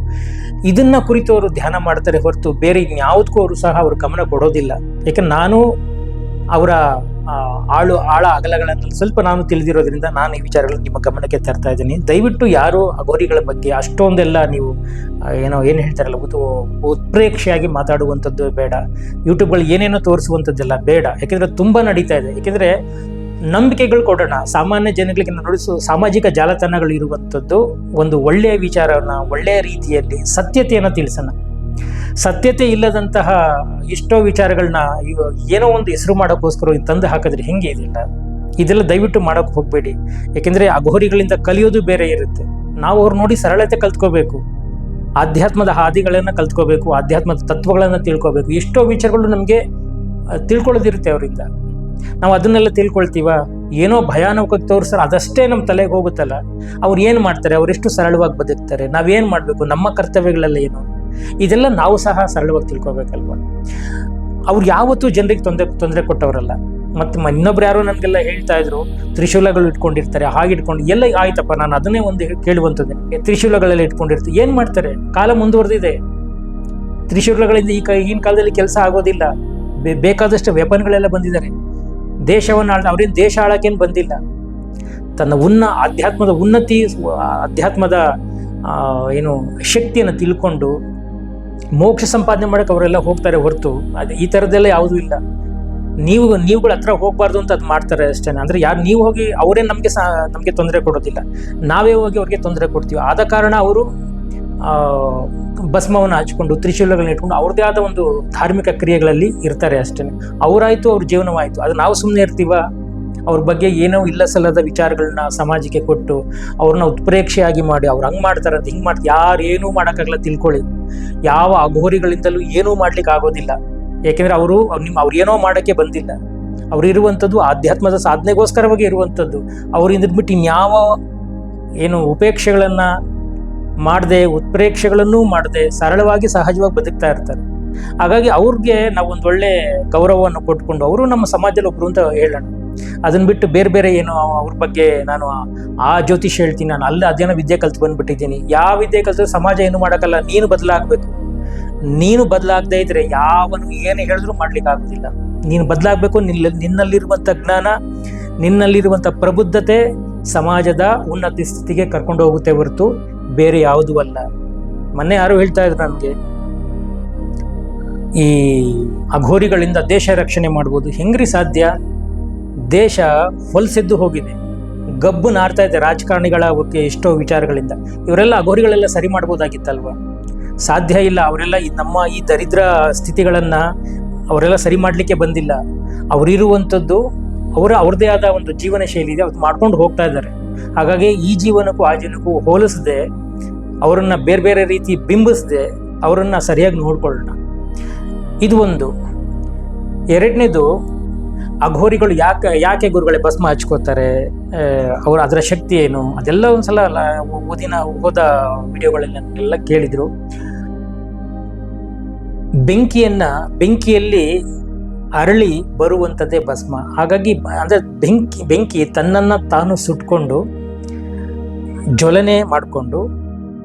ಇದನ್ನ ಕುರಿತು ಅವರು ಧ್ಯಾನ ಮಾಡ್ತಾರೆ ಹೊರತು ಬೇರೆ ಇನ್ಯಾವುದಕ್ಕೂ ಅವರು ಸಹ ಅವರು ಗಮನ ಕೊಡೋದಿಲ್ಲ. ಯಾಕಂದ್ರೆ ನಾನು ಅವರ ಆಳ ಅಗಲಗಳನ್ನು ಸ್ವಲ್ಪ ನಾನು ತಿಳಿದಿರೋದ್ರಿಂದ ನಾನು ಈ ವಿಚಾರಗಳನ್ನು ನಿಮ್ಮ ಗಮನಕ್ಕೆ ತರ್ತಾ ಇದ್ದೀನಿ. ದಯವಿಟ್ಟು ಯಾರು ಅಘೋರಿಗಳ ಬಗ್ಗೆ ಅಷ್ಟೊಂದೆಲ್ಲ ನೀವು ಏನು ಹೇಳ್ತಾರಲ್ಲ ಉತ್ಪ್ರೇಕ್ಷೆಯಾಗಿ ಮಾತಾಡುವಂಥದ್ದು ಬೇಡ. ಯೂಟ್ಯೂಬ್ಗಳು ಏನೇನೋ ತೋರಿಸುವಂಥದ್ದೆಲ್ಲ ಬೇಡ. ಯಾಕೆಂದರೆ ತುಂಬ ನಡೀತಾ ಇದೆ. ಯಾಕೆಂದರೆ ನಂಬಿಕೆಗಳು ಕೊಡೋಣ, ಸಾಮಾನ್ಯ ಜನಗಳಿಗೆ ನಡೆಸೋ ಸಾಮಾಜಿಕ ಜಾಲತಾಣಗಳು ಇರುವಂಥದ್ದು ಒಂದು ಒಳ್ಳೆಯ ವಿಚಾರವನ್ನು ಒಳ್ಳೆಯ ರೀತಿಯಲ್ಲಿ ಸತ್ಯತೆಯನ್ನು ತಿಳಿಸೋಣ. ಸತ್ಯತೆ ಇಲ್ಲದಂತಹ ಎಷ್ಟೋ ವಿಚಾರಗಳನ್ನ ಏನೋ ಒಂದು ಹೆಸರು ಮಾಡೋಕ್ಕೋಸ್ಕರ ತಂದು ಹಾಕಿದ್ರೆ ಹೆಂಗೆ ಇದೆಲ್ಲ ದಯವಿಟ್ಟು ಮಾಡೋಕ್ಕೆ ಹೋಗಬೇಡಿ. ಯಾಕೆಂದರೆ ಅಘೋರಿಗಳಿಂದ ಕಲಿಯೋದು ಬೇರೆ ಇರುತ್ತೆ. ನಾವು ಅವ್ರು ನೋಡಿ ಸರಳತೆ ಕಲ್ತ್ಕೋಬೇಕು, ಆಧ್ಯಾತ್ಮದ ಹಾದಿಗಳನ್ನು ಕಲ್ತ್ಕೋಬೇಕು, ಆಧ್ಯಾತ್ಮದ ತತ್ವಗಳನ್ನು ತಿಳ್ಕೋಬೇಕು. ಎಷ್ಟೋ ವಿಚಾರಗಳು ನಮಗೆ ತಿಳ್ಕೊಳ್ಳೋದಿರುತ್ತೆ ಅವರಿಂದ. ನಾವು ಅದನ್ನೆಲ್ಲ ತಿಳ್ಕೊಳ್ತೀವ? ಏನೋ ಭಯಾನಕವಾಗಿ ತೋರಿಸ್ತಾರೆ, ಅದಷ್ಟೇ ನಮ್ಮ ತಲೆಗೆ ಹೋಗುತ್ತಲ್ಲ. ಅವ್ರು ಏನು ಮಾಡ್ತಾರೆ, ಅವರೆಷ್ಟು ಸರಳವಾಗಿ ಬದುಕ್ತಾರೆ, ನಾವೇನು ಮಾಡಬೇಕು, ನಮ್ಮ ಕರ್ತವ್ಯಗಳೆಲ್ಲ ಏನು, ಇದೆಲ್ಲ ನಾವು ಸಹ ಸರಳವಾಗಿ ತಿಳ್ಕೊಬೇಕಲ್ವ. ಅವ್ರು ಯಾವತ್ತೂ ಜನರಿಗೆ ತೊಂದರೆ ಕೊಟ್ಟವರಲ್ಲ. ಮತ್ತು ಇನ್ನೊಬ್ರು ಯಾರೋ ನನಗೆಲ್ಲ ಹೇಳ್ತಾ ಇದ್ರು, ತ್ರಿಶೂಲಗಳು ಇಟ್ಕೊಂಡಿರ್ತಾರೆ, ಹಾಗೆ ಇಟ್ಕೊಂಡು ಎಲ್ಲ ಆಯ್ತಪ್ಪ. ನಾನು ಅದನ್ನೇ ಒಂದು ಕೇಳುವಂಥದ್ದು, ತ್ರಿಶೂಲಗಳೆಲ್ಲ ಇಟ್ಕೊಂಡಿರ್ತಾರೆ, ಏನು ಮಾಡ್ತಾರೆ? ಕಾಲ ಮುಂದುವರೆದಿದೆ. ತ್ರಿಶೂಲಗಳಿಂದ ಈಗಿನ ಕಾಲದಲ್ಲಿ ಕೆಲಸ ಆಗೋದಿಲ್ಲ. ಬೇಕಾದಷ್ಟು ವೆಪನ್ಗಳೆಲ್ಲ ಬಂದಿದ್ದಾರೆ. ದೇಶವನ್ನು ಅವ್ರೇನು ದೇಶ ಆಳಕ್ಕೇನು ಬಂದಿಲ್ಲ. ತನ್ನ ಆಧ್ಯಾತ್ಮದ ಉನ್ನತಿ, ಆಧ್ಯಾತ್ಮದ ಶಕ್ತಿಯನ್ನು ತಿಳ್ಕೊಂಡು ಮೋಕ್ಷ ಸಂಪಾದನೆ ಮಾಡೋಕೆ ಅವರೆಲ್ಲ ಹೋಗ್ತಾರೆ ಹೊರತು ಈ ಥರದ್ದೆಲ್ಲ ಯಾವುದೂ ಇಲ್ಲ. ನೀವುಗಳ ಹತ್ರ ಹೋಗ್ಬಾರ್ದು ಅಂತ ಅದು ಮಾಡ್ತಾರೆ ಅಷ್ಟೇ. ಅಂದರೆ ಯಾರು ನೀವು ಹೋಗಿ ಅವರೇ ನಮಗೆ ತೊಂದರೆ ಕೊಡೋದಿಲ್ಲ, ನಾವೇ ಹೋಗಿ ಅವ್ರಿಗೆ ತೊಂದರೆ ಕೊಡ್ತೀವಿ. ಆದ ಕಾರಣ ಅವರು ಭಸ್ಮವನ್ನು ಹಚ್ಕೊಂಡು ತ್ರಿಶೂಲಗಳನ್ನ ಇಟ್ಕೊಂಡು ಅವ್ರದ್ದೇ ಆದ ಒಂದು ಧಾರ್ಮಿಕ ಕ್ರಿಯೆಗಳಲ್ಲಿ ಇರ್ತಾರೆ ಅಷ್ಟೇ. ಅವರಾಯ್ತು, ಅವ್ರ ಜೀವನವಾಯಿತು. ಅದು ನಾವು ಸುಮ್ಮನೆ ಇರ್ತೀವ? ಅವ್ರ ಬಗ್ಗೆ ಏನೋ ಇಲ್ಲ ಸಲ್ಲದ ವಿಚಾರಗಳನ್ನ ಸಮಾಜಕ್ಕೆ ಕೊಟ್ಟು ಅವ್ರನ್ನ ಉತ್ಪ್ರೇಕ್ಷೆಯಾಗಿ ಮಾಡಿ ಅವ್ರು ಹಂಗೆ ಮಾಡ್ತಾರೆ ಅಂತ ಹಿಂಗೆ ಮಾಡ್ತಾರೆ. ಯಾರು ಏನೂ ಮಾಡೋಕ್ಕಾಗಲ್ಲ. ತಿಳ್ಕೊಳ್ಳಿ, ಯಾವ ಅಘೋರಿಗಳಿಂದಲೂ ಏನೂ ಮಾಡ್ಲಿಕ್ಕೆ ಆಗೋದಿಲ್ಲ. ಯಾಕೆಂದರೆ ಅವ್ರು ಏನೋ ಮಾಡೋಕ್ಕೆ ಬಂದಿಲ್ಲ. ಅವ್ರು ಇರುವಂಥದ್ದು ಆಧ್ಯಾತ್ಮದ ಸಾಧನೆಗೋಸ್ಕರವಾಗಿ ಇರುವಂಥದ್ದು. ಅವರಿಂದ ಬಿಟ್ಟು ಇನ್ಯಾವ ಉಪೇಕ್ಷೆಗಳನ್ನು ಮಾಡದೆ, ಉತ್ಪ್ರೇಕ್ಷೆಗಳನ್ನೂ ಮಾಡದೆ ಸರಳವಾಗಿ ಸಹಜವಾಗಿ ಬದುಕ್ತಾ ಇರ್ತಾರೆ. ಹಾಗಾಗಿ ಅವ್ರಿಗೆ ನಾವು ಒಂದು ಒಳ್ಳೆ ಗೌರವವನ್ನು ಕೊಟ್ಕೊಂಡು ಅವರು ನಮ್ಮ ಸಮಾಜದಲ್ಲಿ ಒಬ್ರು ಅಂತ ಹೇಳೋಣ. ಅದನ್ನ ಬಿಟ್ಟು ಬೇರೆ ಏನೋ ಅವ್ರ ಬಗ್ಗೆ ನಾನು ಆ ಜ್ಯೋತಿಷ್ ಹೇಳ್ತೀನಿ, ನಾನು ಅದೇನೋ ವಿದ್ಯೆ ಕಲ್ತು ಬಂದ್ಬಿಟ್ಟಿದ್ದೀನಿ. ಯಾವ ವಿದ್ಯೆ ಕಲ್ತು ಸಮಾಜ ಏನು ಮಾಡೋಕ್ಕಲ್ಲ. ನೀನು ಬದಲಾಗಬೇಕು. ನೀನು ಬದಲಾಗದೇ ಇದ್ರೆ ಯಾವನು ಏನು ಹೇಳಿದ್ರು ಮಾಡ್ಲಿಕ್ಕೆ ಆಗೋದಿಲ್ಲ. ನೀನು ಬದಲಾಗಬೇಕು. ನಿನ್ನಲ್ಲಿರುವಂಥ ಜ್ಞಾನ, ನಿನ್ನಲ್ಲಿರುವಂಥ ಪ್ರಬುದ್ಧತೆ ಸಮಾಜದ ಉನ್ನತ ಸ್ಥಿತಿಗೆ ಕರ್ಕೊಂಡು ಹೋಗುತ್ತೆ ಹೊರತು ಬೇರೆ ಯಾವುದೂ ಅಲ್ಲ. ಮೊನ್ನೆ ಯಾರು ಹೇಳ್ತಾ ಇದ್ರು ನನಗೆ, ಈ ಅಘೋರಿಗಳಿಂದ ದೇಶ ರಕ್ಷಣೆ ಮಾಡ್ಬೋದು. ಹೆಂಗ್ರಿ ಸಾಧ್ಯ? ದೇಶ ಹೊಲಸೆದ್ದು ಹೋಗಿದೆ, ಗಬ್ಬು ನಾರ್ತಾ ಇದೆ ರಾಜಕಾರಣಿಗಳ ಎಷ್ಟೋ ವಿಚಾರಗಳಿಂದ. ಇವರೆಲ್ಲ ಅಘೋರಿಗಳೆಲ್ಲ ಸರಿ ಮಾಡ್ಬೋದಾಗಿತ್ತಲ್ವ? ಸಾಧ್ಯ ಇಲ್ಲ. ಅವರೆಲ್ಲ ನಮ್ಮ ಈ ದರಿದ್ರ ಸ್ಥಿತಿಗಳನ್ನು ಅವರೆಲ್ಲ ಸರಿ ಮಾಡಲಿಕ್ಕೆ ಬಂದಿಲ್ಲ. ಅವರಿರುವಂಥದ್ದು ಅವ್ರದ್ದೇ ಆದ ಒಂದು ಜೀವನ ಶೈಲಿ ಇದೆ, ಅದು ಮಾಡ್ಕೊಂಡು ಹೋಗ್ತಾ ಇದ್ದಾರೆ. ಹಾಗಾಗಿ ಈ ಜೀವನಕ್ಕೂ ಆ ಜೀವನಕ್ಕೂ ಹೋಲಿಸದೆ, ಅವರನ್ನು ಬೇರೆ ರೀತಿ ಬಿಂಬಿಸದೆ ಅವರನ್ನು ಸರಿಯಾಗಿ ನೋಡ್ಕೊಳ್ಳೋಣ. ಇದು ಒಂದು. ಎರಡನೇದು, ಅಘೋರಿಗಳು ಯಾಕೆ ಗುರುಗಳೇ ಭಸ್ಮ ಹಚ್ಕೋತಾರೆ, ಅದರ ಶಕ್ತಿ ಏನು, ಅದೆಲ್ಲ ಒಂದ್ಸಲ ಹೋದ ವಿಡಿಯೋಗಳನ್ನೆಲ್ಲ ಕೇಳಿದ್ರು. ಬೆಂಕಿಯಲ್ಲಿ ಅರಳಿ ಬರುವಂಥದ್ದೇ ಭಸ್ಮ. ಹಾಗಾಗಿ ಅಂದರೆ ಬೆಂಕಿ ತನ್ನನ್ನು ತಾನು ಸುಟ್ಕೊಂಡು ಜ್ವಲನೆ ಮಾಡಿಕೊಂಡು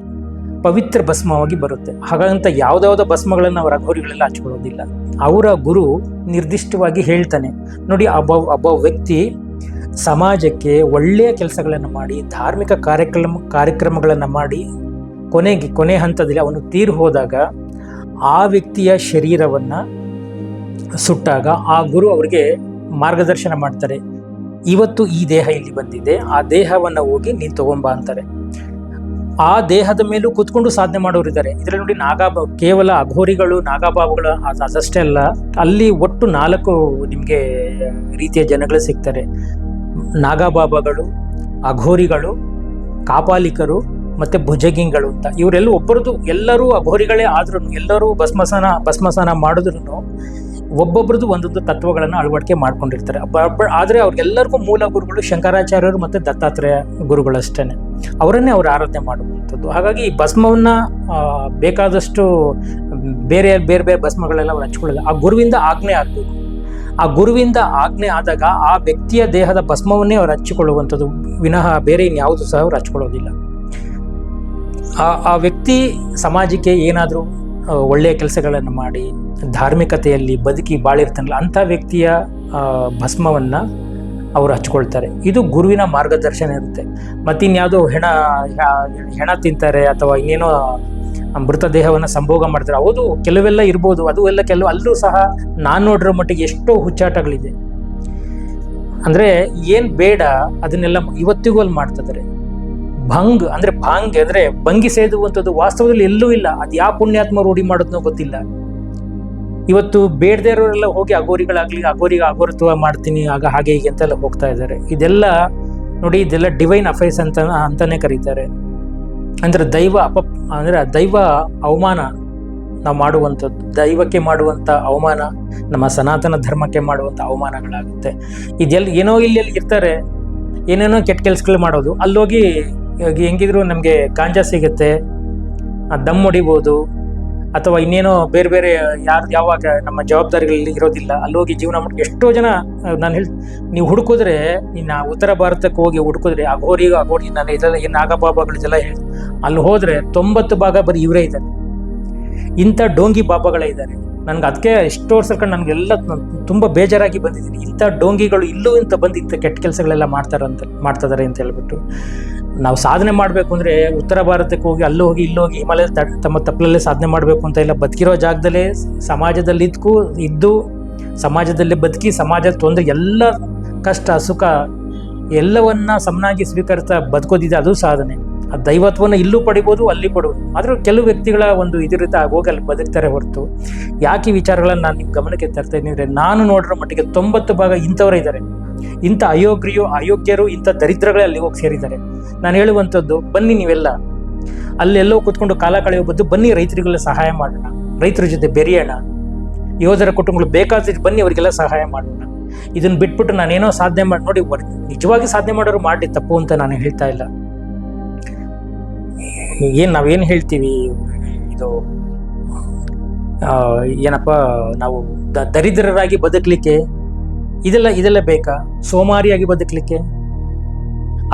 ಪವಿತ್ರ ಭಸ್ಮವಾಗಿ ಬರುತ್ತೆ. ಹಾಗಂತ ಯಾವುದಾವುದೋ ಭಸ್ಮಗಳನ್ನು ಅವರ ಅಘೋರಿಗಳೆಲ್ಲ ಹಚ್ಕೊಳ್ಳೋದಿಲ್ಲ. ಅವರ ಗುರು ನಿರ್ದಿಷ್ಟವಾಗಿ ಹೇಳ್ತಾನೆ, ನೋಡಿ ಒಬ್ಬ ವ್ಯಕ್ತಿ ಸಮಾಜಕ್ಕೆ ಒಳ್ಳೆಯ ಕೆಲಸಗಳನ್ನು ಮಾಡಿ, ಧಾರ್ಮಿಕ ಕಾರ್ಯಕ್ರಮಗಳನ್ನು ಮಾಡಿ ಕೊನೆ ಹಂತದಲ್ಲಿ ಅವನು ತೀರು ಹೋದಾಗ ಆ ವ್ಯಕ್ತಿಯ ಶರೀರವನ್ನು ಸುಟ್ಟಾಗ ಆ ಗುರು ಅವರಿಗೆ ಮಾರ್ಗದರ್ಶನ ಮಾಡ್ತಾರೆ. ಇವತ್ತು ಈ ದೇಹ ಇಲ್ಲಿ ಬಂದಿದೆ, ಆ ದೇಹವನ್ನು ಹೋಗಿ ನೀನು ತಗೊಂಬ ಅಂತಾರೆ. ಆ ದೇಹದ ಮೇಲೂ ಕೂತ್ಕೊಂಡು ಸಾಧನೆ ಮಾಡೋರು ಇದ್ದಾರೆ. ಇದರಲ್ಲಿ ನೋಡಿ, ಕೇವಲ ಅಘೋರಿಗಳು ನಾಗಾಬಾಬುಗಳು ಅದಷ್ಟೇ ಅಲ್ಲ, ಅಲ್ಲಿ ಒಟ್ಟು 4 ನಿಮಗೆ ರೀತಿಯ ಜನಗಳು ಸಿಗ್ತಾರೆ. ನಾಗಾಬಾಬಾಗಳು, ಅಘೋರಿಗಳು, ಕಾಪಾಲಿಕರು ಮತ್ತು ಭುಜಗಿಂಗಳು ಅಂತ. ಇವರೆಲ್ಲ ಎಲ್ಲರೂ ಅಘೋರಿಗಳೇ ಆದ್ರೂ, ಎಲ್ಲರೂ ಭಸ್ಮಸಾನ ಮಾಡಿದ್ರು ಒಬ್ಬೊಬ್ರದ್ದು ಒಂದೊಂದು ತತ್ವಗಳನ್ನು ಅಳವಡಿಕೆ ಮಾಡ್ಕೊಂಡಿರ್ತಾರೆ. ಆದರೆ ಅವ್ರಿಗೆಲ್ಲರಿಗೂ ಮೂಲ ಗುರುಗಳು ಶಂಕರಾಚಾರ್ಯರು ಮತ್ತು ದತ್ತಾತ್ರೇಯ ಗುರುಗಳಷ್ಟೇ, ಅವರನ್ನೇ ಅವ್ರು ಆರಾಧನೆ ಮಾಡುವಂಥದ್ದು. ಹಾಗಾಗಿ ಈ ಭಸ್ಮವನ್ನು ಬೇಕಾದಷ್ಟು ಬೇರೆ ಭಸ್ಮಗಳೆಲ್ಲ ಅವ್ರು ಹಚ್ಕೊಳ್ಳೋದು. ಆ ಗುರುವಿಂದ ಆಜ್ಞೆ ಆಗಬೇಕು. ಆ ಗುರುವಿಂದ ಆಜ್ಞೆ ಆದಾಗ ಆ ವ್ಯಕ್ತಿಯ ದೇಹದ ಭಸ್ಮವನ್ನೇ ಅವ್ರು ಹಚ್ಚಿಕೊಳ್ಳುವಂಥದ್ದು, ವಿನಃ ಬೇರೆ ಇನ್ಯಾವುದು ಸಹ ಅವ್ರು ಹಚ್ಕೊಳ್ಳೋದಿಲ್ಲ. ಆ ವ್ಯಕ್ತಿ ಸಮಾಜಕ್ಕೆ ಏನಾದರೂ ಒಳ್ಳೆಯ ಕೆಲಸಗಳನ್ನು ಮಾಡಿ ಧಾರ್ಮಿಕತೆಯಲ್ಲಿ ಬದುಕಿ ಬಾಳಿರ್ತಾನಲ್ಲ, ಅಂಥ ವ್ಯಕ್ತಿಯ ಭಸ್ಮವನ್ನು ಅವರು ಹಚ್ಕೊಳ್ತಾರೆ. ಇದು ಗುರುವಿನ ಮಾರ್ಗದರ್ಶನ ಇರುತ್ತೆ. ಮತ್ತಿನ್ಯಾವುದೋ ಹೆಣ ತಿಂತಾರೆ ಅಥವಾ ಇನ್ನೇನೋ ಮೃತದೇಹವನ್ನು ಸಂಭೋಗ ಮಾಡ್ತಾರೆ, ಹೌದು ಕೆಲವೆಲ್ಲ ಇರ್ಬೋದು, ಅದು ಎಲ್ಲ ಅಲ್ಲೂ ಸಹ ನಾನು ನೋಡಿರೋ ಮಟ್ಟಿಗೆ ಎಷ್ಟೋ ಹುಚ್ಚಾಟಗಳಿದೆ. ಅಂದರೆ ಏನು ಬೇಡ ಅದನ್ನೆಲ್ಲ ಇವತ್ತಿಗೂ ಅಲ್ಲಿ ಮಾಡ್ತಿದ್ದಾರೆ. ಭಾಂಗ್ ಅಂದರೆ ಭಂಗಿ ಸೇದುವಂಥದ್ದು ವಾಸ್ತವದಲ್ಲಿ ಎಲ್ಲೂ ಇಲ್ಲ. ಅದು ಯಾವ ಪುಣ್ಯಾತ್ಮ ರೂಢಿ ಮಾಡೋದನ್ನೋ ಗೊತ್ತಿಲ್ಲ. ಇವತ್ತು ಬೇಡದೇ ಇರೋರೆಲ್ಲ ಹೋಗಿ ಅಘೋರಿತ್ವ ಮಾಡ್ತೀನಿ ಹಾಗೆ ಹೀಗೆ ಅಂತೆಲ್ಲ ಹೋಗ್ತಾ ಇದ್ದಾರೆ. ಇದೆಲ್ಲ ನೋಡಿ, ಇದೆಲ್ಲ ಡಿವೈನ್ ಅಫೈರ್ಸ್ ಅಂತಾನೆ ಕರೀತಾರೆ. ದೈವ ಅವಮಾನ ನಾವು ಮಾಡುವಂಥದ್ದು, ದೈವಕ್ಕೆ ಮಾಡುವಂಥ ಅವಮಾನ, ನಮ್ಮ ಸನಾತನ ಧರ್ಮಕ್ಕೆ ಮಾಡುವಂಥ ಅವಮಾನಗಳಾಗುತ್ತೆ. ಇದೆಲ್ಲ ಏನೋ ಇಲ್ಲಿ ಇರ್ತಾರೆ, ಏನೇನೋ ಕೆಟ್ಟ ಕೆಲಸಗಳು ಮಾಡೋದು. ಅಲ್ಲೋಗಿ ಹೆಂಗಿದ್ರು ನಮಗೆ ಗಾಂಜಾ ಸಿಗುತ್ತೆ, ದಮ್ ಹೊಡಿಬೋದು, ಅಥವಾ ಇನ್ನೇನೋ ಬೇರೆ ಯಾವಾಗ ನಮ್ಮ ಜವಾಬ್ದಾರಿಗಳಲ್ಲಿ ಇರೋದಿಲ್ಲ, ಅಲ್ಲೋಗಿ ಜೀವನ ಮಾಡಿ ಎಷ್ಟೋ ಜನ ನೀವು ಹುಡುಕಿದ್ರೆ, ಇನ್ನು ಉತ್ತರ ಭಾರತಕ್ಕೆ ಹೋಗಿ ಹುಡುಕಿದ್ರೆ ಅಘೋರಿ ನಾನು ಇದೆಲ್ಲ ಏನು ನಾಗಬಾಬಾಗಳಿದೆಲ್ಲ ಅಲ್ಲಿ ಹೋದರೆ 90 ಭಾಗ ಬರೀ ಇವರೇ ಇದ್ದಾರೆ. ಇಂಥ ಡೋಂಗಿ ಬಾಬಾಗಳೇ ಇದ್ದಾರೆ. ನನಗೆ ಅದಕ್ಕೆ ಎಷ್ಟೋ ವರ್ಷ ನನಗೆಲ್ಲ ತುಂಬ ಬೇಜಾರಾಗಿ ಬಂದಿದ್ದೀನಿ. ಇಂಥ ಡೋಂಗಿಗಳು ಇಲ್ಲೂ ಬಂದು ಇಂಥ ಕೆಟ್ಟ ಕೆಲಸಗಳೆಲ್ಲ ಮಾಡ್ತಿದ್ದಾರೆ ಅಂತ ಹೇಳ್ಬಿಟ್ಟು. ನಾವು ಸಾಧನೆ ಮಾಡಬೇಕು ಅಂದರೆ ಉತ್ತರ ಭಾರತಕ್ಕೆ ಹೋಗಿ ಅಲ್ಲೋಗಿ ಇಲ್ಲೋಗಿ ಹಿಮಾಲಯ ತಮ್ಮ ತಪ್ಪಲಲ್ಲೇ ಸಾಧನೆ ಮಾಡಬೇಕು ಅಂತ ಇಲ್ಲ. ಬದುಕಿರೋ ಜಾಗದಲ್ಲೇ ಸಮಾಜದಲ್ಲಿ ಇದ್ದು ಸಮಾಜದಲ್ಲೇ ಬದುಕಿ ಸಮಾಜದ ತೊಂದರೆ ಎಲ್ಲ ಕಷ್ಟ ಸುಖ ಎಲ್ಲವನ್ನ ಸಮನಾಗಿ ಸ್ವೀಕರಿಸ್ತಾ ಬದುಕೋದಿದೆ, ಅದು ಸಾಧನೆ. ಆ ದೈವತ್ವವನ್ನು ಇಲ್ಲೂ ಪಡಿಬೋದು, ಅಲ್ಲಿ ಪಡ್ಬೋದು. ಆದರೂ ಕೆಲವು ವ್ಯಕ್ತಿಗಳ ಒಂದು ಇದಿರುತ್ತೆ, ಹೋಗಿ ಅಲ್ಲಿ ಬದುಕ್ತಾರೆ ಹೊರತು. ಯಾಕೆ ಈ ವಿಚಾರಗಳನ್ನು ನಾನು ನಿಮ್ಮ ಗಮನಕ್ಕೆ ತರ್ತಾ ಇದ್ದೀನಿ ಅಂದರೆ, ನಾನು ನೋಡಿರೋ ಮಟ್ಟಿಗೆ 90 ಭಾಗ ಇಂಥವರೇ ಇದ್ದಾರೆ. ಇಂಥ ಅಯೋಗ್ಯರು ಇಂಥ ದರಿದ್ರಗಳೇ ಅಲ್ಲಿ ಹೋಗಿ ಸೇರಿದ್ದಾರೆ. ನಾನು ಹೇಳುವಂಥದ್ದು, ಬನ್ನಿ ನೀವೆಲ್ಲ ಅಲ್ಲೆಲ್ಲೋ ಕೂತ್ಕೊಂಡು ಕಾಲ ಕಳೆಯೋ ಬದ್ದು ಬನ್ನಿ ರೈತರಿಗೆಲ್ಲ ಸಹಾಯ ಮಾಡೋಣ, ರೈತರ ಜೊತೆ ಬೆರೆಯೋಣ, ಯೋಧರ ಕುಟುಂಬಗಳು ಬೇಕಾದ್ರೆ ಬನ್ನಿ ಅವರಿಗೆಲ್ಲ ಸಹಾಯ ಮಾಡೋಣ. ಇದನ್ನು ಬಿಟ್ಬಿಟ್ಟು ನಾನೇನೋ ಸಾಧನೆ ನೋಡಿ, ನಿಜವಾಗಿ ಸಾಧನೆ ಮಾಡೋರು ಮಾಡಿ ತಪ್ಪು ಅಂತ ನಾನು ಹೇಳ್ತಾ ಇಲ್ಲ. ನಾವೇನು ಹೇಳ್ತೀವಿ, ಇದು ಏನಪ್ಪ, ನಾವು ದರಿದ್ರರಾಗಿ ಬದುಕಲಿಕ್ಕೆ ಇದೆಲ್ಲ ಬೇಕಾ? ಸೋಮಾರಿಯಾಗಿ ಬದುಕಲಿಕ್ಕೆ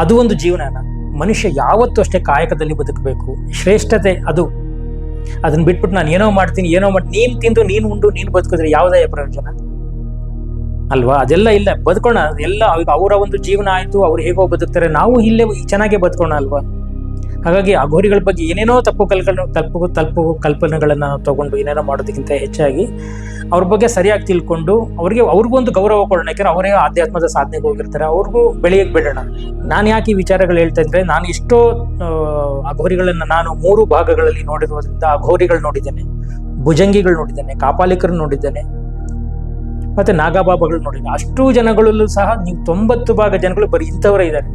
ಅದು ಒಂದು ಜೀವನನ? ಮನುಷ್ಯ ಯಾವತ್ತೂ ಅಷ್ಟೇ ಕಾಯಕದಲ್ಲಿ ಬದುಕಬೇಕು, ಶ್ರೇಷ್ಠತೆ ಅದು. ಅದನ್ನ ಬಿಟ್ಬಿಟ್ಟು ನಾನು ಏನೋ ಮಾಡ್ತೀನಿ ನೀನು ತಿಂದು ನೀನು ಉಂಡು ನೀನು ಬದುಕಿದ್ರೆ ಯಾವುದೇ ಪ್ರಯೋಜನ ಅಲ್ವಾ? ಅದೆಲ್ಲ ಇಲ್ಲ, ಬದುಕೋಣ. ಎಲ್ಲ ಅವರ ಒಂದು ಜೀವನ ಆಯಿತು, ಅವ್ರು ಹೇಗೋ ಬದುಕ್ತಾರೆ, ನಾವು ಇಲ್ಲೇ ಚೆನ್ನಾಗೇ ಬದುಕೋಣ ಅಲ್ವಾ? ಹಾಗಾಗಿ ಅಘೋರಿಗಳ ಬಗ್ಗೆ ಏನೇನೋ ತಪ್ಪು ಕಲ್ಪನೆಗಳನ್ನು ತಗೊಂಡು ಏನೇನೋ ಮಾಡೋದಕ್ಕಿಂತ ಹೆಚ್ಚಾಗಿ ಅವ್ರ ಬಗ್ಗೆ ಸರಿಯಾಗಿ ತಿಳ್ಕೊಂಡು ಅವ್ರಿಗೂ ಒಂದು ಗೌರವ ಕೊಡೋಣ. ಯಾಕಂದ್ರೆ ಅವರೇ ಆಧ್ಯಾತ್ಮದ ಸಾಧನೆಗೆ ಹೋಗಿರ್ತಾರೆ, ಅವ್ರಿಗೂ ಬೆಳೆಯಕ್ಕೆ ಬಿಡೋಣ. ನಾನು ಯಾಕೆ ಈ ವಿಚಾರಗಳು ಹೇಳ್ತಾ ಇದ್ರೆ, ನಾನು ಎಷ್ಟೋ ಅಘೋರಿಗಳನ್ನು ನಾನು 3 ಭಾಗಗಳಲ್ಲಿ ನೋಡಿರೋದ್ರಿಂದ ಅಘೋರಿಗಳು ನೋಡಿದ್ದೇನೆ, ಭುಜಂಗಿಗಳು ನೋಡಿದ್ದೇನೆ, ಕಾಪಾಲಿಕರು ನೋಡಿದ್ದೇನೆ, ಮತ್ತೆ ನಾಗಾಬಾಬಾಗಳು ನೋಡಿದ್ದೇನೆ. ಅಷ್ಟು ಜನಗಳಲ್ಲೂ ಸಹ ನೀವು 90 ಭಾಗ ಜನಗಳು ಬರೀ ಇಂಥವರೇ ಇದ್ದಾರೆ.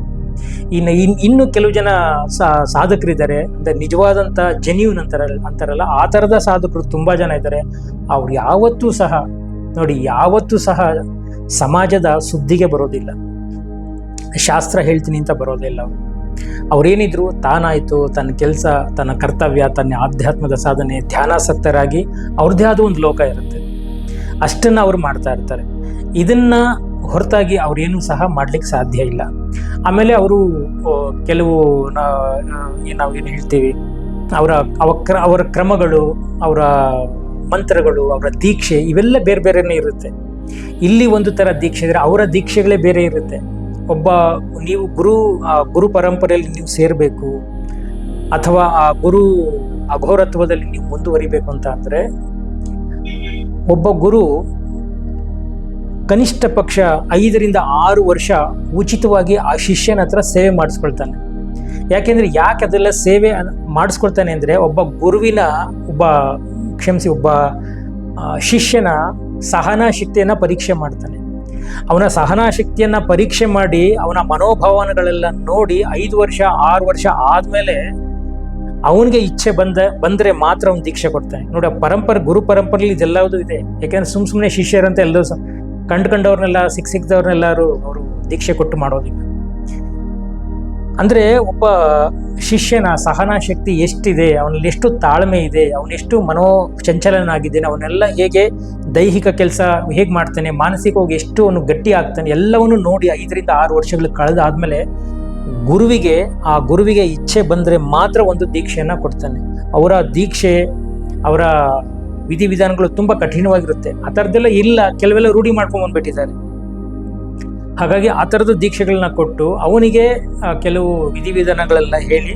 ಇನ್ನು ಕೆಲವು ಜನ ಸಾಧಕರಿದ್ದಾರೆ, ಅಂದ್ರೆ ನಿಜವಾದಂಥ ಜೆನ್ಯೂನ್ ಅಂತಾರಲ್ಲ, ಆ ಥರದ ಸಾಧಕರು ತುಂಬಾ ಜನ ಇದ್ದಾರೆ. ಅವ್ರು ಯಾವತ್ತೂ ಸಹ ಸಮಾಜದ ಸುದ್ದಿಗೆ ಬರೋದಿಲ್ಲ, ಶಾಸ್ತ್ರ ಹೇಳ್ತೀನಿ ಅಂತ ಬರೋದಿಲ್ಲ. ಅವ್ರೇನಿದ್ರು ತಾನಾಯ್ತು ತನ್ನ ಕೆಲಸ, ತನ್ನ ಕರ್ತವ್ಯ, ತನ್ನ ಆಧ್ಯಾತ್ಮದ ಸಾಧನೆ, ಧ್ಯಾನಾಸಕ್ತರಾಗಿ ಅವ್ರದ್ದೇ ಆದ ಒಂದು ಲೋಕ ಇರುತ್ತೆ, ಅಷ್ಟನ್ನು ಅವ್ರು ಮಾಡ್ತಾ ಇರ್ತಾರೆ. ಇದನ್ನ ಹೊರತಾಗಿ ಅವ್ರೇನು ಸಹ ಮಾಡ್ಲಿಕ್ಕೆ ಸಾಧ್ಯ ಇಲ್ಲ. ಆಮೇಲೆ ಅವರು ಕೆಲವು ನಾವೇನು ಹೇಳ್ತೀವಿ, ಅವರ ಕ್ರಮಗಳು, ಅವರ ಮಂತ್ರಗಳು, ಅವರ ದೀಕ್ಷೆ ಇವೆಲ್ಲ ಬೇರೆ ಬೇರೆನೇ ಇರುತ್ತೆ. ಇಲ್ಲಿ ಒಂದು ಥರ ದೀಕ್ಷೆ ಇದ್ರೆ ಅವರ ದೀಕ್ಷೆಗಳೇ ಬೇರೆ ಇರುತ್ತೆ. ನೀವು ಗುರು ಪರಂಪರೆಯಲ್ಲಿ ನೀವು ಸೇರಬೇಕು ಅಥವಾ ಆ ಗುರು ಅಘೋರತ್ವದಲ್ಲಿ ನೀವು ಮುಂದುವರಿಬೇಕು ಅಂತ ಅಂದರೆ ಒಬ್ಬ ಗುರು ಕನಿಷ್ಠ ಪಕ್ಷ 5 ರಿಂದ 6 ವರ್ಷ ಉಚಿತವಾಗಿ ಆ ಶಿಷ್ಯನ ಹತ್ರ ಸೇವೆ ಮಾಡಿಸ್ಕೊಳ್ತಾನೆ. ಯಾಕೆ ಅದೆಲ್ಲ ಸೇವೆ ಮಾಡಿಸ್ಕೊಳ್ತಾನೆ ಅಂದರೆ ಒಬ್ಬ ಶಿಷ್ಯನ ಸಹನಾ ಶಕ್ತಿಯನ್ನು ಪರೀಕ್ಷೆ ಮಾಡ್ತಾನೆ. ಅವನ ಸಹನಾ ಶಕ್ತಿಯನ್ನು ಪರೀಕ್ಷೆ ಮಾಡಿ ಅವನ ಮನೋಭಾವನೆಗಳೆಲ್ಲ ನೋಡಿ 5 ವರ್ಷ 6 ವರ್ಷ ಆದಮೇಲೆ ಅವನಿಗೆ ಇಚ್ಛೆ ಬಂದರೆ ಮಾತ್ರ ಅವನು ದೀಕ್ಷೆ ಕೊಡ್ತಾನೆ. ನೋಡಿ, ಗುರು ಪರಂಪರೆಯಲ್ಲಿ ಇದೆಲ್ಲವೂ ಇದೆ. ಯಾಕೆಂದ್ರೆ ಸುಮ್ಮನೆ ಶಿಷ್ಯರಂತ ಎಲ್ಲರೂ ಕಂಡ್ಕೊಂಡವ್ರನ್ನೆಲ್ಲ ಸಿಕ್ದವ್ರನ್ನೆಲ್ಲರೂ ಅವರು ದೀಕ್ಷೆ ಕೊಟ್ಟು ಮಾಡೋದಿಲ್ಲ. ಅಂದರೆ ಒಬ್ಬ ಶಿಷ್ಯನ ಸಹನಾ ಶಕ್ತಿ ಎಷ್ಟಿದೆ, ಅವನಲ್ಲಿ ಎಷ್ಟು ತಾಳ್ಮೆ ಇದೆ, ಅವನೆಷ್ಟು ಚಂಚಲನಾಗಿದ್ದಾನೆ, ಅವನ್ನೆಲ್ಲ ಹೇಗೆ ದೈಹಿಕ ಕೆಲಸ ಹೇಗೆ ಮಾಡ್ತಾನೆ, ಮಾನಸಿಕವಾಗಿ ಎಷ್ಟು ಅವನು ಗಟ್ಟಿ ಆಗ್ತಾನೆ, ಎಲ್ಲವನ್ನು ನೋಡಿ 5 ರಿಂದ 6 ವರ್ಷಗಳು ಕಳೆದಾದ್ಮೇಲೆ ಗುರುವಿಗೆ ಇಚ್ಛೆ ಬಂದರೆ ಮಾತ್ರ ಒಂದು ದೀಕ್ಷೆಯನ್ನು ಕೊಡ್ತಾನೆ. ಅವರ ದೀಕ್ಷೆ, ಅವರ ವಿಧಿವಿಧಾನಗಳು ತುಂಬ ಕಠಿಣವಾಗಿರುತ್ತೆ. ಆ ಥರದ್ದೆಲ್ಲ ಇಲ್ಲ, ಕೆಲವೆಲ್ಲ ರೂಢಿ ಮಾಡ್ಕೊಂಡ್ಬಂದ್ಬಿಟ್ಟಿದ್ದಾರೆ. ಹಾಗಾಗಿ ಆ ಥರದ ದೀಕ್ಷೆಗಳನ್ನ ಕೊಟ್ಟು ಅವನಿಗೆ ಕೆಲವು ವಿಧಿವಿಧಾನಗಳೆಲ್ಲ ಹೇಳಿ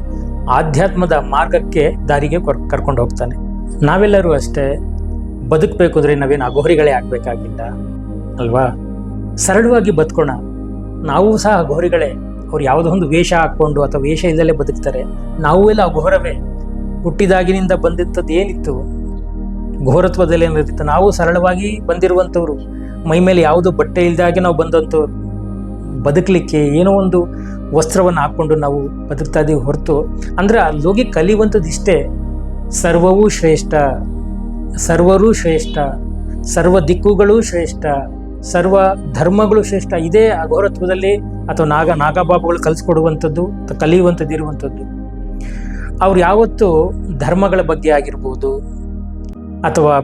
ಆಧ್ಯಾತ್ಮದ ಮಾರ್ಗಕ್ಕೆ ದಾರಿಗೆ ಕರ್ಕೊಂಡು ಹೋಗ್ತಾನೆ. ನಾವೆಲ್ಲರೂ ಅಷ್ಟೇ ಬದುಕಬೇಕು ಅಂದರೆ ನಾವೇನು ಅಘೋರಿಗಳೇ ಆಗಬೇಕಾಗಿಲ್ಲ ಅಲ್ವಾ? ಸರಳವಾಗಿ ಬದುಕೋಣ. ನಾವು ಸಹ ಅಘೋರಿಗಳೇ. ಅವ್ರು ಯಾವುದೋ ಒಂದು ವೇಷ ಹಾಕ್ಕೊಂಡು ಅಥವಾ ವೇಷ ಇಲ್ಲದಲ್ಲೇ ಬದುಕ್ತಾರೆ. ನಾವು ಎಲ್ಲ ಅಘೋರವೇ. ಹುಟ್ಟಿದಾಗಿನಿಂದ ಬಂದಿದ್ದದ್ದು ಏನಿತ್ತು, ಘೋರತ್ವದಲ್ಲಿ ಏನಿರುತ್ತೆ. ನಾವು ಸರಳವಾಗಿ ಬಂದಿರುವಂಥವ್ರು, ಮೈ ಮೇಲೆ ಯಾವುದೋ ಬಟ್ಟೆ ಇಲ್ದಾಗೆ ನಾವು ಬಂದಂಥವ್ರು. ಬದುಕಲಿಕ್ಕೆ ಏನೋ ಒಂದು ವಸ್ತ್ರವನ್ನು ಹಾಕ್ಕೊಂಡು ನಾವು ಬದುಕ್ತಾ ಇದ್ದೀವಿ ಹೊರತು, ಅಂದರೆ ಅಲ್ಲೋಗಿ ಕಲಿಯುವಂಥದ್ದು ಇಷ್ಟೇ: ಸರ್ವವೂ ಶ್ರೇಷ್ಠ, ಸರ್ವರೂ ಶ್ರೇಷ್ಠ, ಸರ್ವ ದಿಕ್ಕುಗಳೂ ಶ್ರೇಷ್ಠ, ಸರ್ವ ಧರ್ಮಗಳು ಶ್ರೇಷ್ಠ. ಇದೇ ಅಘೋರತ್ವದಲ್ಲಿ ಅಥವಾ ನಾಗಬಾಬುಗಳು ಕಲಿಸ್ಕೊಡುವಂಥದ್ದು, ಕಲಿಯುವಂಥದ್ದು ಇರುವಂಥದ್ದು. ಅವ್ರು ಯಾವತ್ತೂ ಧರ್ಮಗಳ ಬಗ್ಗೆ ಆಗಿರ್ಬೋದು ಅಥವಾ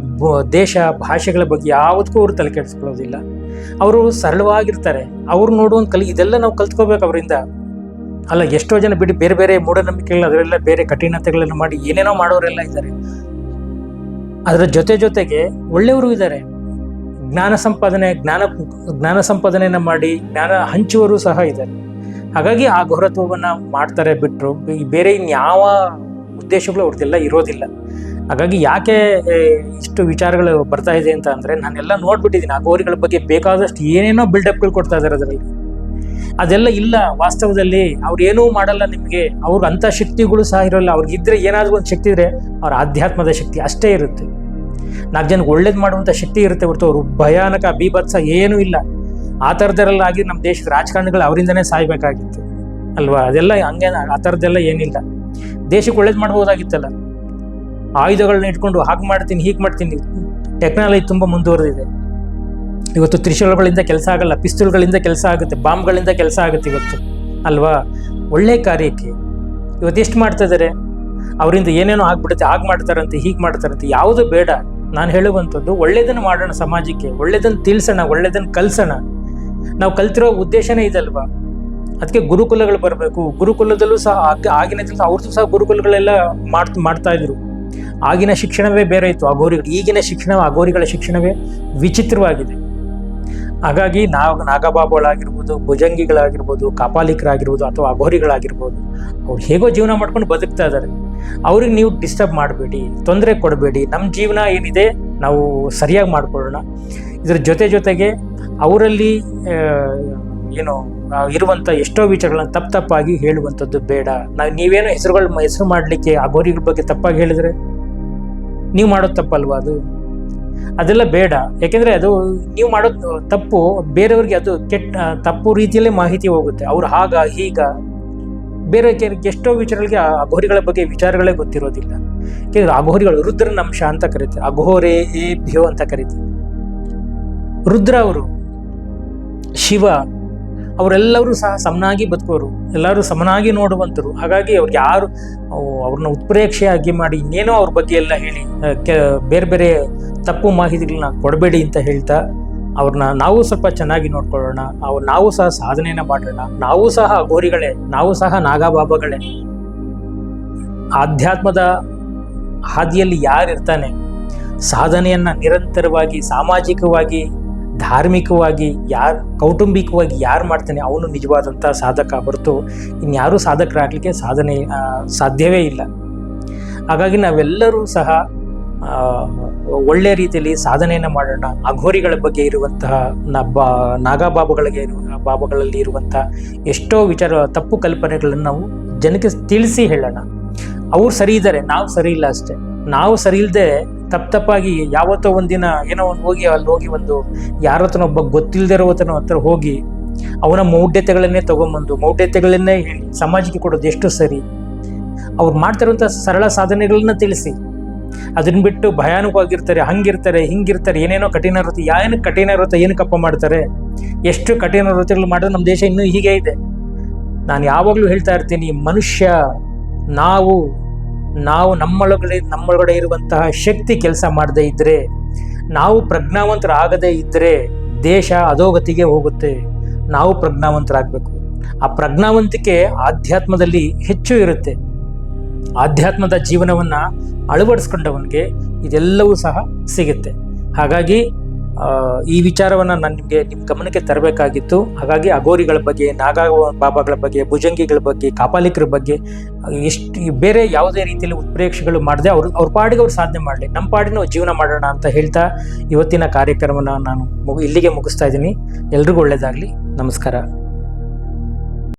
ದೇಶ ಭಾಷೆಗಳ ಬಗ್ಗೆ ಯಾವುದಕ್ಕೂ ಅವರು ತಲೆ ಕೆಡಿಸ್ಕೊಳ್ಳೋದಿಲ್ಲ. ಅವರು ಸರಳವಾಗಿರ್ತಾರೆ. ಅವ್ರು ನೋಡುವಂಥ ಇದೆಲ್ಲ ನಾವು ಕಲ್ತ್ಕೋಬೇಕು ಅವರಿಂದ. ಅಲ್ಲ, ಎಷ್ಟೋ ಜನ ಬಿಡಿ ಬೇರೆ ಬೇರೆ ಮೂಢನಂಬಿಕೆಗಳು ಅದರೆಲ್ಲ ಬೇರೆ ಕಠಿಣತೆಗಳನ್ನು ಮಾಡಿ ಏನೇನೋ ಮಾಡೋರೆಲ್ಲ ಇದ್ದಾರೆ. ಅದರ ಜೊತೆಗೆ ಒಳ್ಳೆಯವರು ಇದ್ದಾರೆ. ಜ್ಞಾನ ಸಂಪಾದನೆಯನ್ನು ಮಾಡಿ ಜ್ಞಾನ ಹಂಚುವರು ಸಹ ಇದ್ದಾರೆ. ಹಾಗಾಗಿ ಆ ಘೋರತ್ವವನ್ನು ಮಾಡ್ತಾರೆ ಬಿಟ್ಟರು ಬೇರೆ ಇನ್ಯಾವ ಉದ್ದೇಶಗಳು ಅವ್ರದ್ದೆಲ್ಲ ಇರೋದಿಲ್ಲ. ಹಾಗಾಗಿ ಯಾಕೆ ಇಷ್ಟು ವಿಚಾರಗಳು ಬರ್ತಾ ಇದೆ ಅಂತ ಅಂದರೆ, ನಾನೆಲ್ಲ ನೋಡ್ಬಿಟ್ಟಿದ್ದೀನಿ. ಆ ಘೋರಿಗಳ ಬಗ್ಗೆ ಬೇಕಾದಷ್ಟು ಏನೇನೋ ಬಿಲ್ಡಪ್ಗಳು ಕೊಡ್ತಾ ಇದ್ದಾರೆ. ಅದರಲ್ಲಿ ಅದೆಲ್ಲ ಇಲ್ಲ. ವಾಸ್ತವದಲ್ಲಿ ಅವ್ರು ಏನೂ ಮಾಡಲ್ಲ ನಿಮಗೆ. ಅವ್ರಿಗೆ ಅಂಥ ಶಕ್ತಿಗಳು ಸಹ ಇರೋಲ್ಲ. ಅವ್ರಿಗಿದ್ರೆ ಏನಾದರೂ ಒಂದು ಶಕ್ತಿ ಇದ್ರೆ ಅವ್ರ ಆಧ್ಯಾತ್ಮದ ಶಕ್ತಿ ಅಷ್ಟೇ ಇರುತ್ತೆ. 4 ಜನಕ್ಕೆ ಒಳ್ಳೇದು ಮಾಡುವಂಥ ಶಕ್ತಿ ಇರುತ್ತೆ ಹೊರತು ಅವರು ಭಯಾನಕ ಬೀಭತ್ಸ ಏನೂ ಇಲ್ಲ. ಆ ಥರದ್ದೆಲ್ಲ ಆಗಿ ನಮ್ಮ ದೇಶದ ರಾಜಕಾರಣಿಗಳು ಅವರಿಂದನೇ ಸಾಯ್ಬೇಕಾಗಿತ್ತು ಅಲ್ವಾ? ಅದೆಲ್ಲ ಹಂಗೆ, ಆ ಥರದ್ದೆಲ್ಲ ಏನಿಲ್ಲ. ದೇಶಕ್ಕೆ ಒಳ್ಳೇದು ಮಾಡ್ಬೋದಾಗಿತ್ತಲ್ಲ. ಆಯುಧಗಳನ್ನ ಇಟ್ಕೊಂಡು ಹಾಗೆ ಮಾಡ್ತೀನಿ ಹೀಗೆ ಮಾಡ್ತೀನಿ. ಟೆಕ್ನಾಲಜಿ ತುಂಬ ಮುಂದುವರೆದಿದೆ. ಇವತ್ತು ತ್ರಿಶೂಲಗಳಿಂದ ಕೆಲಸ ಆಗಲ್ಲ, ಪಿಸ್ತೂಲ್ಗಳಿಂದ ಕೆಲಸ ಆಗುತ್ತೆ, ಬಾಂಬ್ಗಳಿಂದ ಕೆಲಸ ಆಗುತ್ತೆ ಇವತ್ತು ಅಲ್ವಾ? ಒಳ್ಳೆ ಕಾರ್ಯಕ್ಕೆ ಇವತ್ತು ಎಷ್ಟು ಮಾಡ್ತಾ ಇದ್ದಾರೆ. ಅವರಿಂದ ಏನೇನೋ ಆಗ್ಬಿಡುತ್ತೆ, ಹಾಗೆ ಮಾಡ್ತಾರಂತೆ ಹೀಗೆ ಮಾಡ್ತಾರಂತೆ. ಯಾವುದು ಬೇಡ. ನಾನು ಹೇಳುವಂಥದ್ದು ಒಳ್ಳೇದನ್ನು ಮಾಡೋಣ, ಸಮಾಜಕ್ಕೆ ಒಳ್ಳೇದನ್ನು ತಿಳಿಸೋಣ, ಒಳ್ಳೇದನ್ನು ಕಲಿಸೋಣ. ನಾವು ಕಲ್ತಿರೋ ಉದ್ದೇಶನೇ ಇದಲ್ವಾ? ಅದಕ್ಕೆ ಗುರುಕುಲಗಳು ಬರಬೇಕು. ಗುರುಕುಲದಲ್ಲೂ ಸಹ ಆಗಿನ ಅವ್ರದ್ದು ಸಹ ಗುರುಕುಲಗಳೆಲ್ಲ ಮಾಡ್ತಾ ಇದ್ರು. ಆಗಿನ ಶಿಕ್ಷಣವೇ ಬೇರೆ ಇತ್ತು ಅಘೋರಿಗಳು. ಈಗಿನ ಶಿಕ್ಷಣ, ಅಘೋರಿಗಳ ಶಿಕ್ಷಣವೇ ವಿಚಿತ್ರವಾಗಿದೆ. ಹಾಗಾಗಿ ನಾಗಬಾಬುಗಳಾಗಿರ್ಬೋದು, ಭುಜಂಗಿಗಳಾಗಿರ್ಬೋದು, ಕಾಪಾಲಿಕರಾಗಿರ್ಬೋದು ಅಥವಾ ಅಘೋರಿಗಳಾಗಿರ್ಬೋದು, ಅವ್ರು ಹೇಗೋ ಜೀವನ ಮಾಡ್ಕೊಂಡು ಬದುಕ್ತಾ ಇದ್ದಾರೆ. ಅವ್ರಿಗೆ ನೀವು ಡಿಸ್ಟರ್ಬ್ ಮಾಡಬೇಡಿ, ತೊಂದರೆ ಕೊಡಬೇಡಿ. ನಮ್ಮ ಜೀವನ ಏನಿದೆ ನಾವು ಸರಿಯಾಗಿ ಮಾಡ್ಕೊಳ್ಳೋಣ. ಇದರ ಜೊತೆಗೆ ಅವರಲ್ಲಿ ಇರುವಂಥ ಎಷ್ಟೋ ವಿಚಾರಗಳನ್ನ ತಪ್ಪಾಗಿ ಹೇಳುವಂಥದ್ದು ಬೇಡ. ನೀವೇನೋ ಹೆಸರು ಮಾಡಲಿಕ್ಕೆ ಅಘೋರಿಗಳ ಬಗ್ಗೆ ತಪ್ಪಾಗಿ ಹೇಳಿದ್ರೆ ನೀವು ಮಾಡೋದು ತಪ್ಪಲ್ವಾ? ಅದೆಲ್ಲ ಬೇಡ. ಯಾಕೆಂದರೆ ಅದು ನೀವು ಮಾಡೋದು ತಪ್ಪು, ಬೇರೆಯವ್ರಿಗೆ ಅದು ತಪ್ಪು ರೀತಿಯಲ್ಲೇ ಮಾಹಿತಿ ಹೋಗುತ್ತೆ. ಅವ್ರು ಹೀಗ ಬೇರೆ ಎಷ್ಟೋ ವಿಚಾರಗಳಿಗೆ ಅಘೋರಿಗಳ ಬಗ್ಗೆ ವಿಚಾರಗಳೇ ಗೊತ್ತಿರೋದಿಲ್ಲ. ಯಾಕೆಂದರೆ ಅಘೋರಿಗಳು ರುದ್ರನ ಅಂಶ ಅಂತ ಕರೀತಾರೆ. ಅಘೋರೇ ಏಭ್ಯೋ ಅಂತ ಕರೀತಾರೆ. ರುದ್ರ ಅವರು, ಶಿವ, ಅವರೆಲ್ಲರೂ ಸಹ ಸಮನಾಗಿ ಬದುಕೋರು, ಎಲ್ಲರೂ ಸಮನಾಗಿ ನೋಡುವಂಥರು. ಹಾಗಾಗಿ ಅವ್ರನ್ನ ಉತ್ಪ್ರೇಕ್ಷೆಯಾಗಿ ಮಾಡಿ ಇನ್ನೇನೋ ಅವ್ರ ಬಗ್ಗೆ ಎಲ್ಲ ಹೇಳಿ ಬೇರೆ ಬೇರೆ ತಪ್ಪು ಮಾಹಿತಿಗಳನ್ನ ಕೊಡಬೇಡಿ ಅಂತ ಹೇಳ್ತಾ ಅವ್ರನ್ನ ನಾವು ಸ್ವಲ್ಪ ಚೆನ್ನಾಗಿ ನೋಡ್ಕೊಳ್ಳೋಣ. ನಾವು ಸಹ ಸಾಧನೆಯನ್ನು ಮಾಡೋಣ. ನಾವು ಸಹ ಅಘೋರಿಗಳೇ, ನಾವು ಸಹ ನಾಗಬಾಬಾಗಳೇ. ಆಧ್ಯಾತ್ಮದ ಹಾದಿಯಲ್ಲಿ ಯಾರಿರ್ತಾನೆ, ಸಾಧನೆಯನ್ನು ನಿರಂತರವಾಗಿ ಸಾಮಾಜಿಕವಾಗಿ ಧಾರ್ಮಿಕವಾಗಿ ಕೌಟುಂಬಿಕವಾಗಿ ಯಾರು ಮಾಡ್ತಾನೆ ಅವನು ನಿಜವಾದಂಥ ಸಾಧಕ ಹೊರತು ಇನ್ಯಾರೂ ಸಾಧಕರಾಗಲಿಕ್ಕೆ ಸಾಧ್ಯವೇ ಇಲ್ಲ. ಹಾಗಾಗಿ ನಾವೆಲ್ಲರೂ ಸಹ ಒಳ್ಳೆಯ ರೀತಿಯಲ್ಲಿ ಸಾಧನೆಯನ್ನು ಮಾಡೋಣ. ಅಘೋರಿಗಳ ಬಗ್ಗೆ ಇರುವಂತಹ ಬಾಬಾಗಳಲ್ಲಿ ಇರುವಂತಹ ಎಷ್ಟೋ ತಪ್ಪು ಕಲ್ಪನೆಗಳನ್ನು ನಾವು ಜನಕ್ಕೆ ತಿಳಿಸಿ ಹೇಳೋಣ. ಅವ್ರು ಸರಿ ಇದ್ದಾರೆ, ನಾವು ಸರಿ ಇಲ್ಲ ಅಷ್ಟೇ. ನಾವು ಸರಿ ಇಲ್ಲದೆ ತಪ್ಪಾಗಿ ಯಾವತ್ತೋ ಒಂದಿನ ಏನೋ ಒಂದು ಹೋಗಿ ಒಂದು ಯಾರತನೊಬ್ಬ ಗೊತ್ತಿಲ್ಲದಿರೋತನ ಹತ್ರ ಹೋಗಿ ಅವನ ಮೌಢ್ಯತೆಗಳನ್ನೇ ತಗೊಂಬಂದು ಮೌಢ್ಯತೆಗಳನ್ನೇ ಹೇಳಿ ಸಮಾಜಕ್ಕೆ ಕೊಡೋದು ಎಷ್ಟು ಸರಿ? ಅವ್ರು ಮಾಡ್ತಿರುವಂಥ ಸರಳ ಸಾಧನೆಗಳನ್ನ ತಿಳಿಸಿ, ಅದನ್ನ ಬಿಟ್ಟು ಭಯಾನಕವಾಗಿರ್ತಾರೆ, ಹಂಗಿರ್ತಾರೆ ಹಿಂಗಿರ್ತಾರೆ, ಏನೇನೋ ಕಠಿಣ ವೃತ್ತಿ. ಕಠಿಣ ವೃತ್ತ ಏನಕ್ಕಪ್ಪ ಮಾಡ್ತಾರೆ? ಎಷ್ಟು ಕಠಿಣ ವೃತ್ತಿಗಳು ಮಾಡಿದ್ರೆ ನಮ್ಮ ದೇಶ ಇನ್ನೂ ಹೀಗೆ ಇದೆ. ನಾನು ಯಾವಾಗಲೂ ಹೇಳ್ತಾ ಇರ್ತೀನಿ, ಮನುಷ್ಯ ನಾವು ನಮ್ಮೊಳಗಡೆ ಇರುವಂತಹ ಶಕ್ತಿ ಕೆಲಸ ಮಾಡದೇ ಇದ್ರೆ, ನಾವು ಪ್ರಜ್ಞಾವಂತರಾಗದೇ ಇದ್ರೆ ದೇಶ ಅಧೋಗತಿಗೆ ಹೋಗುತ್ತೆ. ನಾವು ಪ್ರಜ್ಞಾವಂತರಾಗಬೇಕು. ಆ ಪ್ರಜ್ಞಾವಂತಿಕೆ ಆಧ್ಯಾತ್ಮದಲ್ಲಿ ಹೆಚ್ಚು ಇರುತ್ತೆ. ಆಧ್ಯಾತ್ಮದ ಜೀವನವನ್ನ ಅಳವಡಿಸ್ಕೊಂಡವನಿಗೆ ಇದೆಲ್ಲವೂ ಸಹ ಸಿಗುತ್ತೆ. ಹಾಗಾಗಿ ಈ ವಿಚಾರವನ್ನು ನಾನು ನಿಮ್ಮ ಗಮನಕ್ಕೆ ತರಬೇಕಾಗಿತ್ತು. ಹಾಗಾಗಿ ಅಘೋರಿಗಳ ಬಗ್ಗೆ, ನಾಗಾ ಬಾಬಾಗಳ ಬಗ್ಗೆ, ಭುಜಂಗಿಗಳ ಬಗ್ಗೆ, ಕಾಪಾಲಿಕರ ಬಗ್ಗೆ ಬೇರೆ ಯಾವುದೇ ರೀತಿಯಲ್ಲಿ ಉತ್ಪ್ರೇಕ್ಷೆಗಳು ಮಾಡದೆ ಅವ್ರ ಪಾಡಿಗೆ ಅವ್ರು ಸಾಧನೆ ಮಾಡಲಿ, ನಮ್ಮ ಪಾಡಿನ ಜೀವನ ಮಾಡೋಣ ಅಂತ ಹೇಳ್ತಾ ಇವತ್ತಿನ ಕಾರ್ಯಕ್ರಮನ ನಾನು ಇಲ್ಲಿಗೆ ಮುಗಿಸ್ತಾ ಇದ್ದೀನಿ. ಎಲ್ರಿಗೂ ಒಳ್ಳೆಯದಾಗಲಿ. ನಮಸ್ಕಾರ.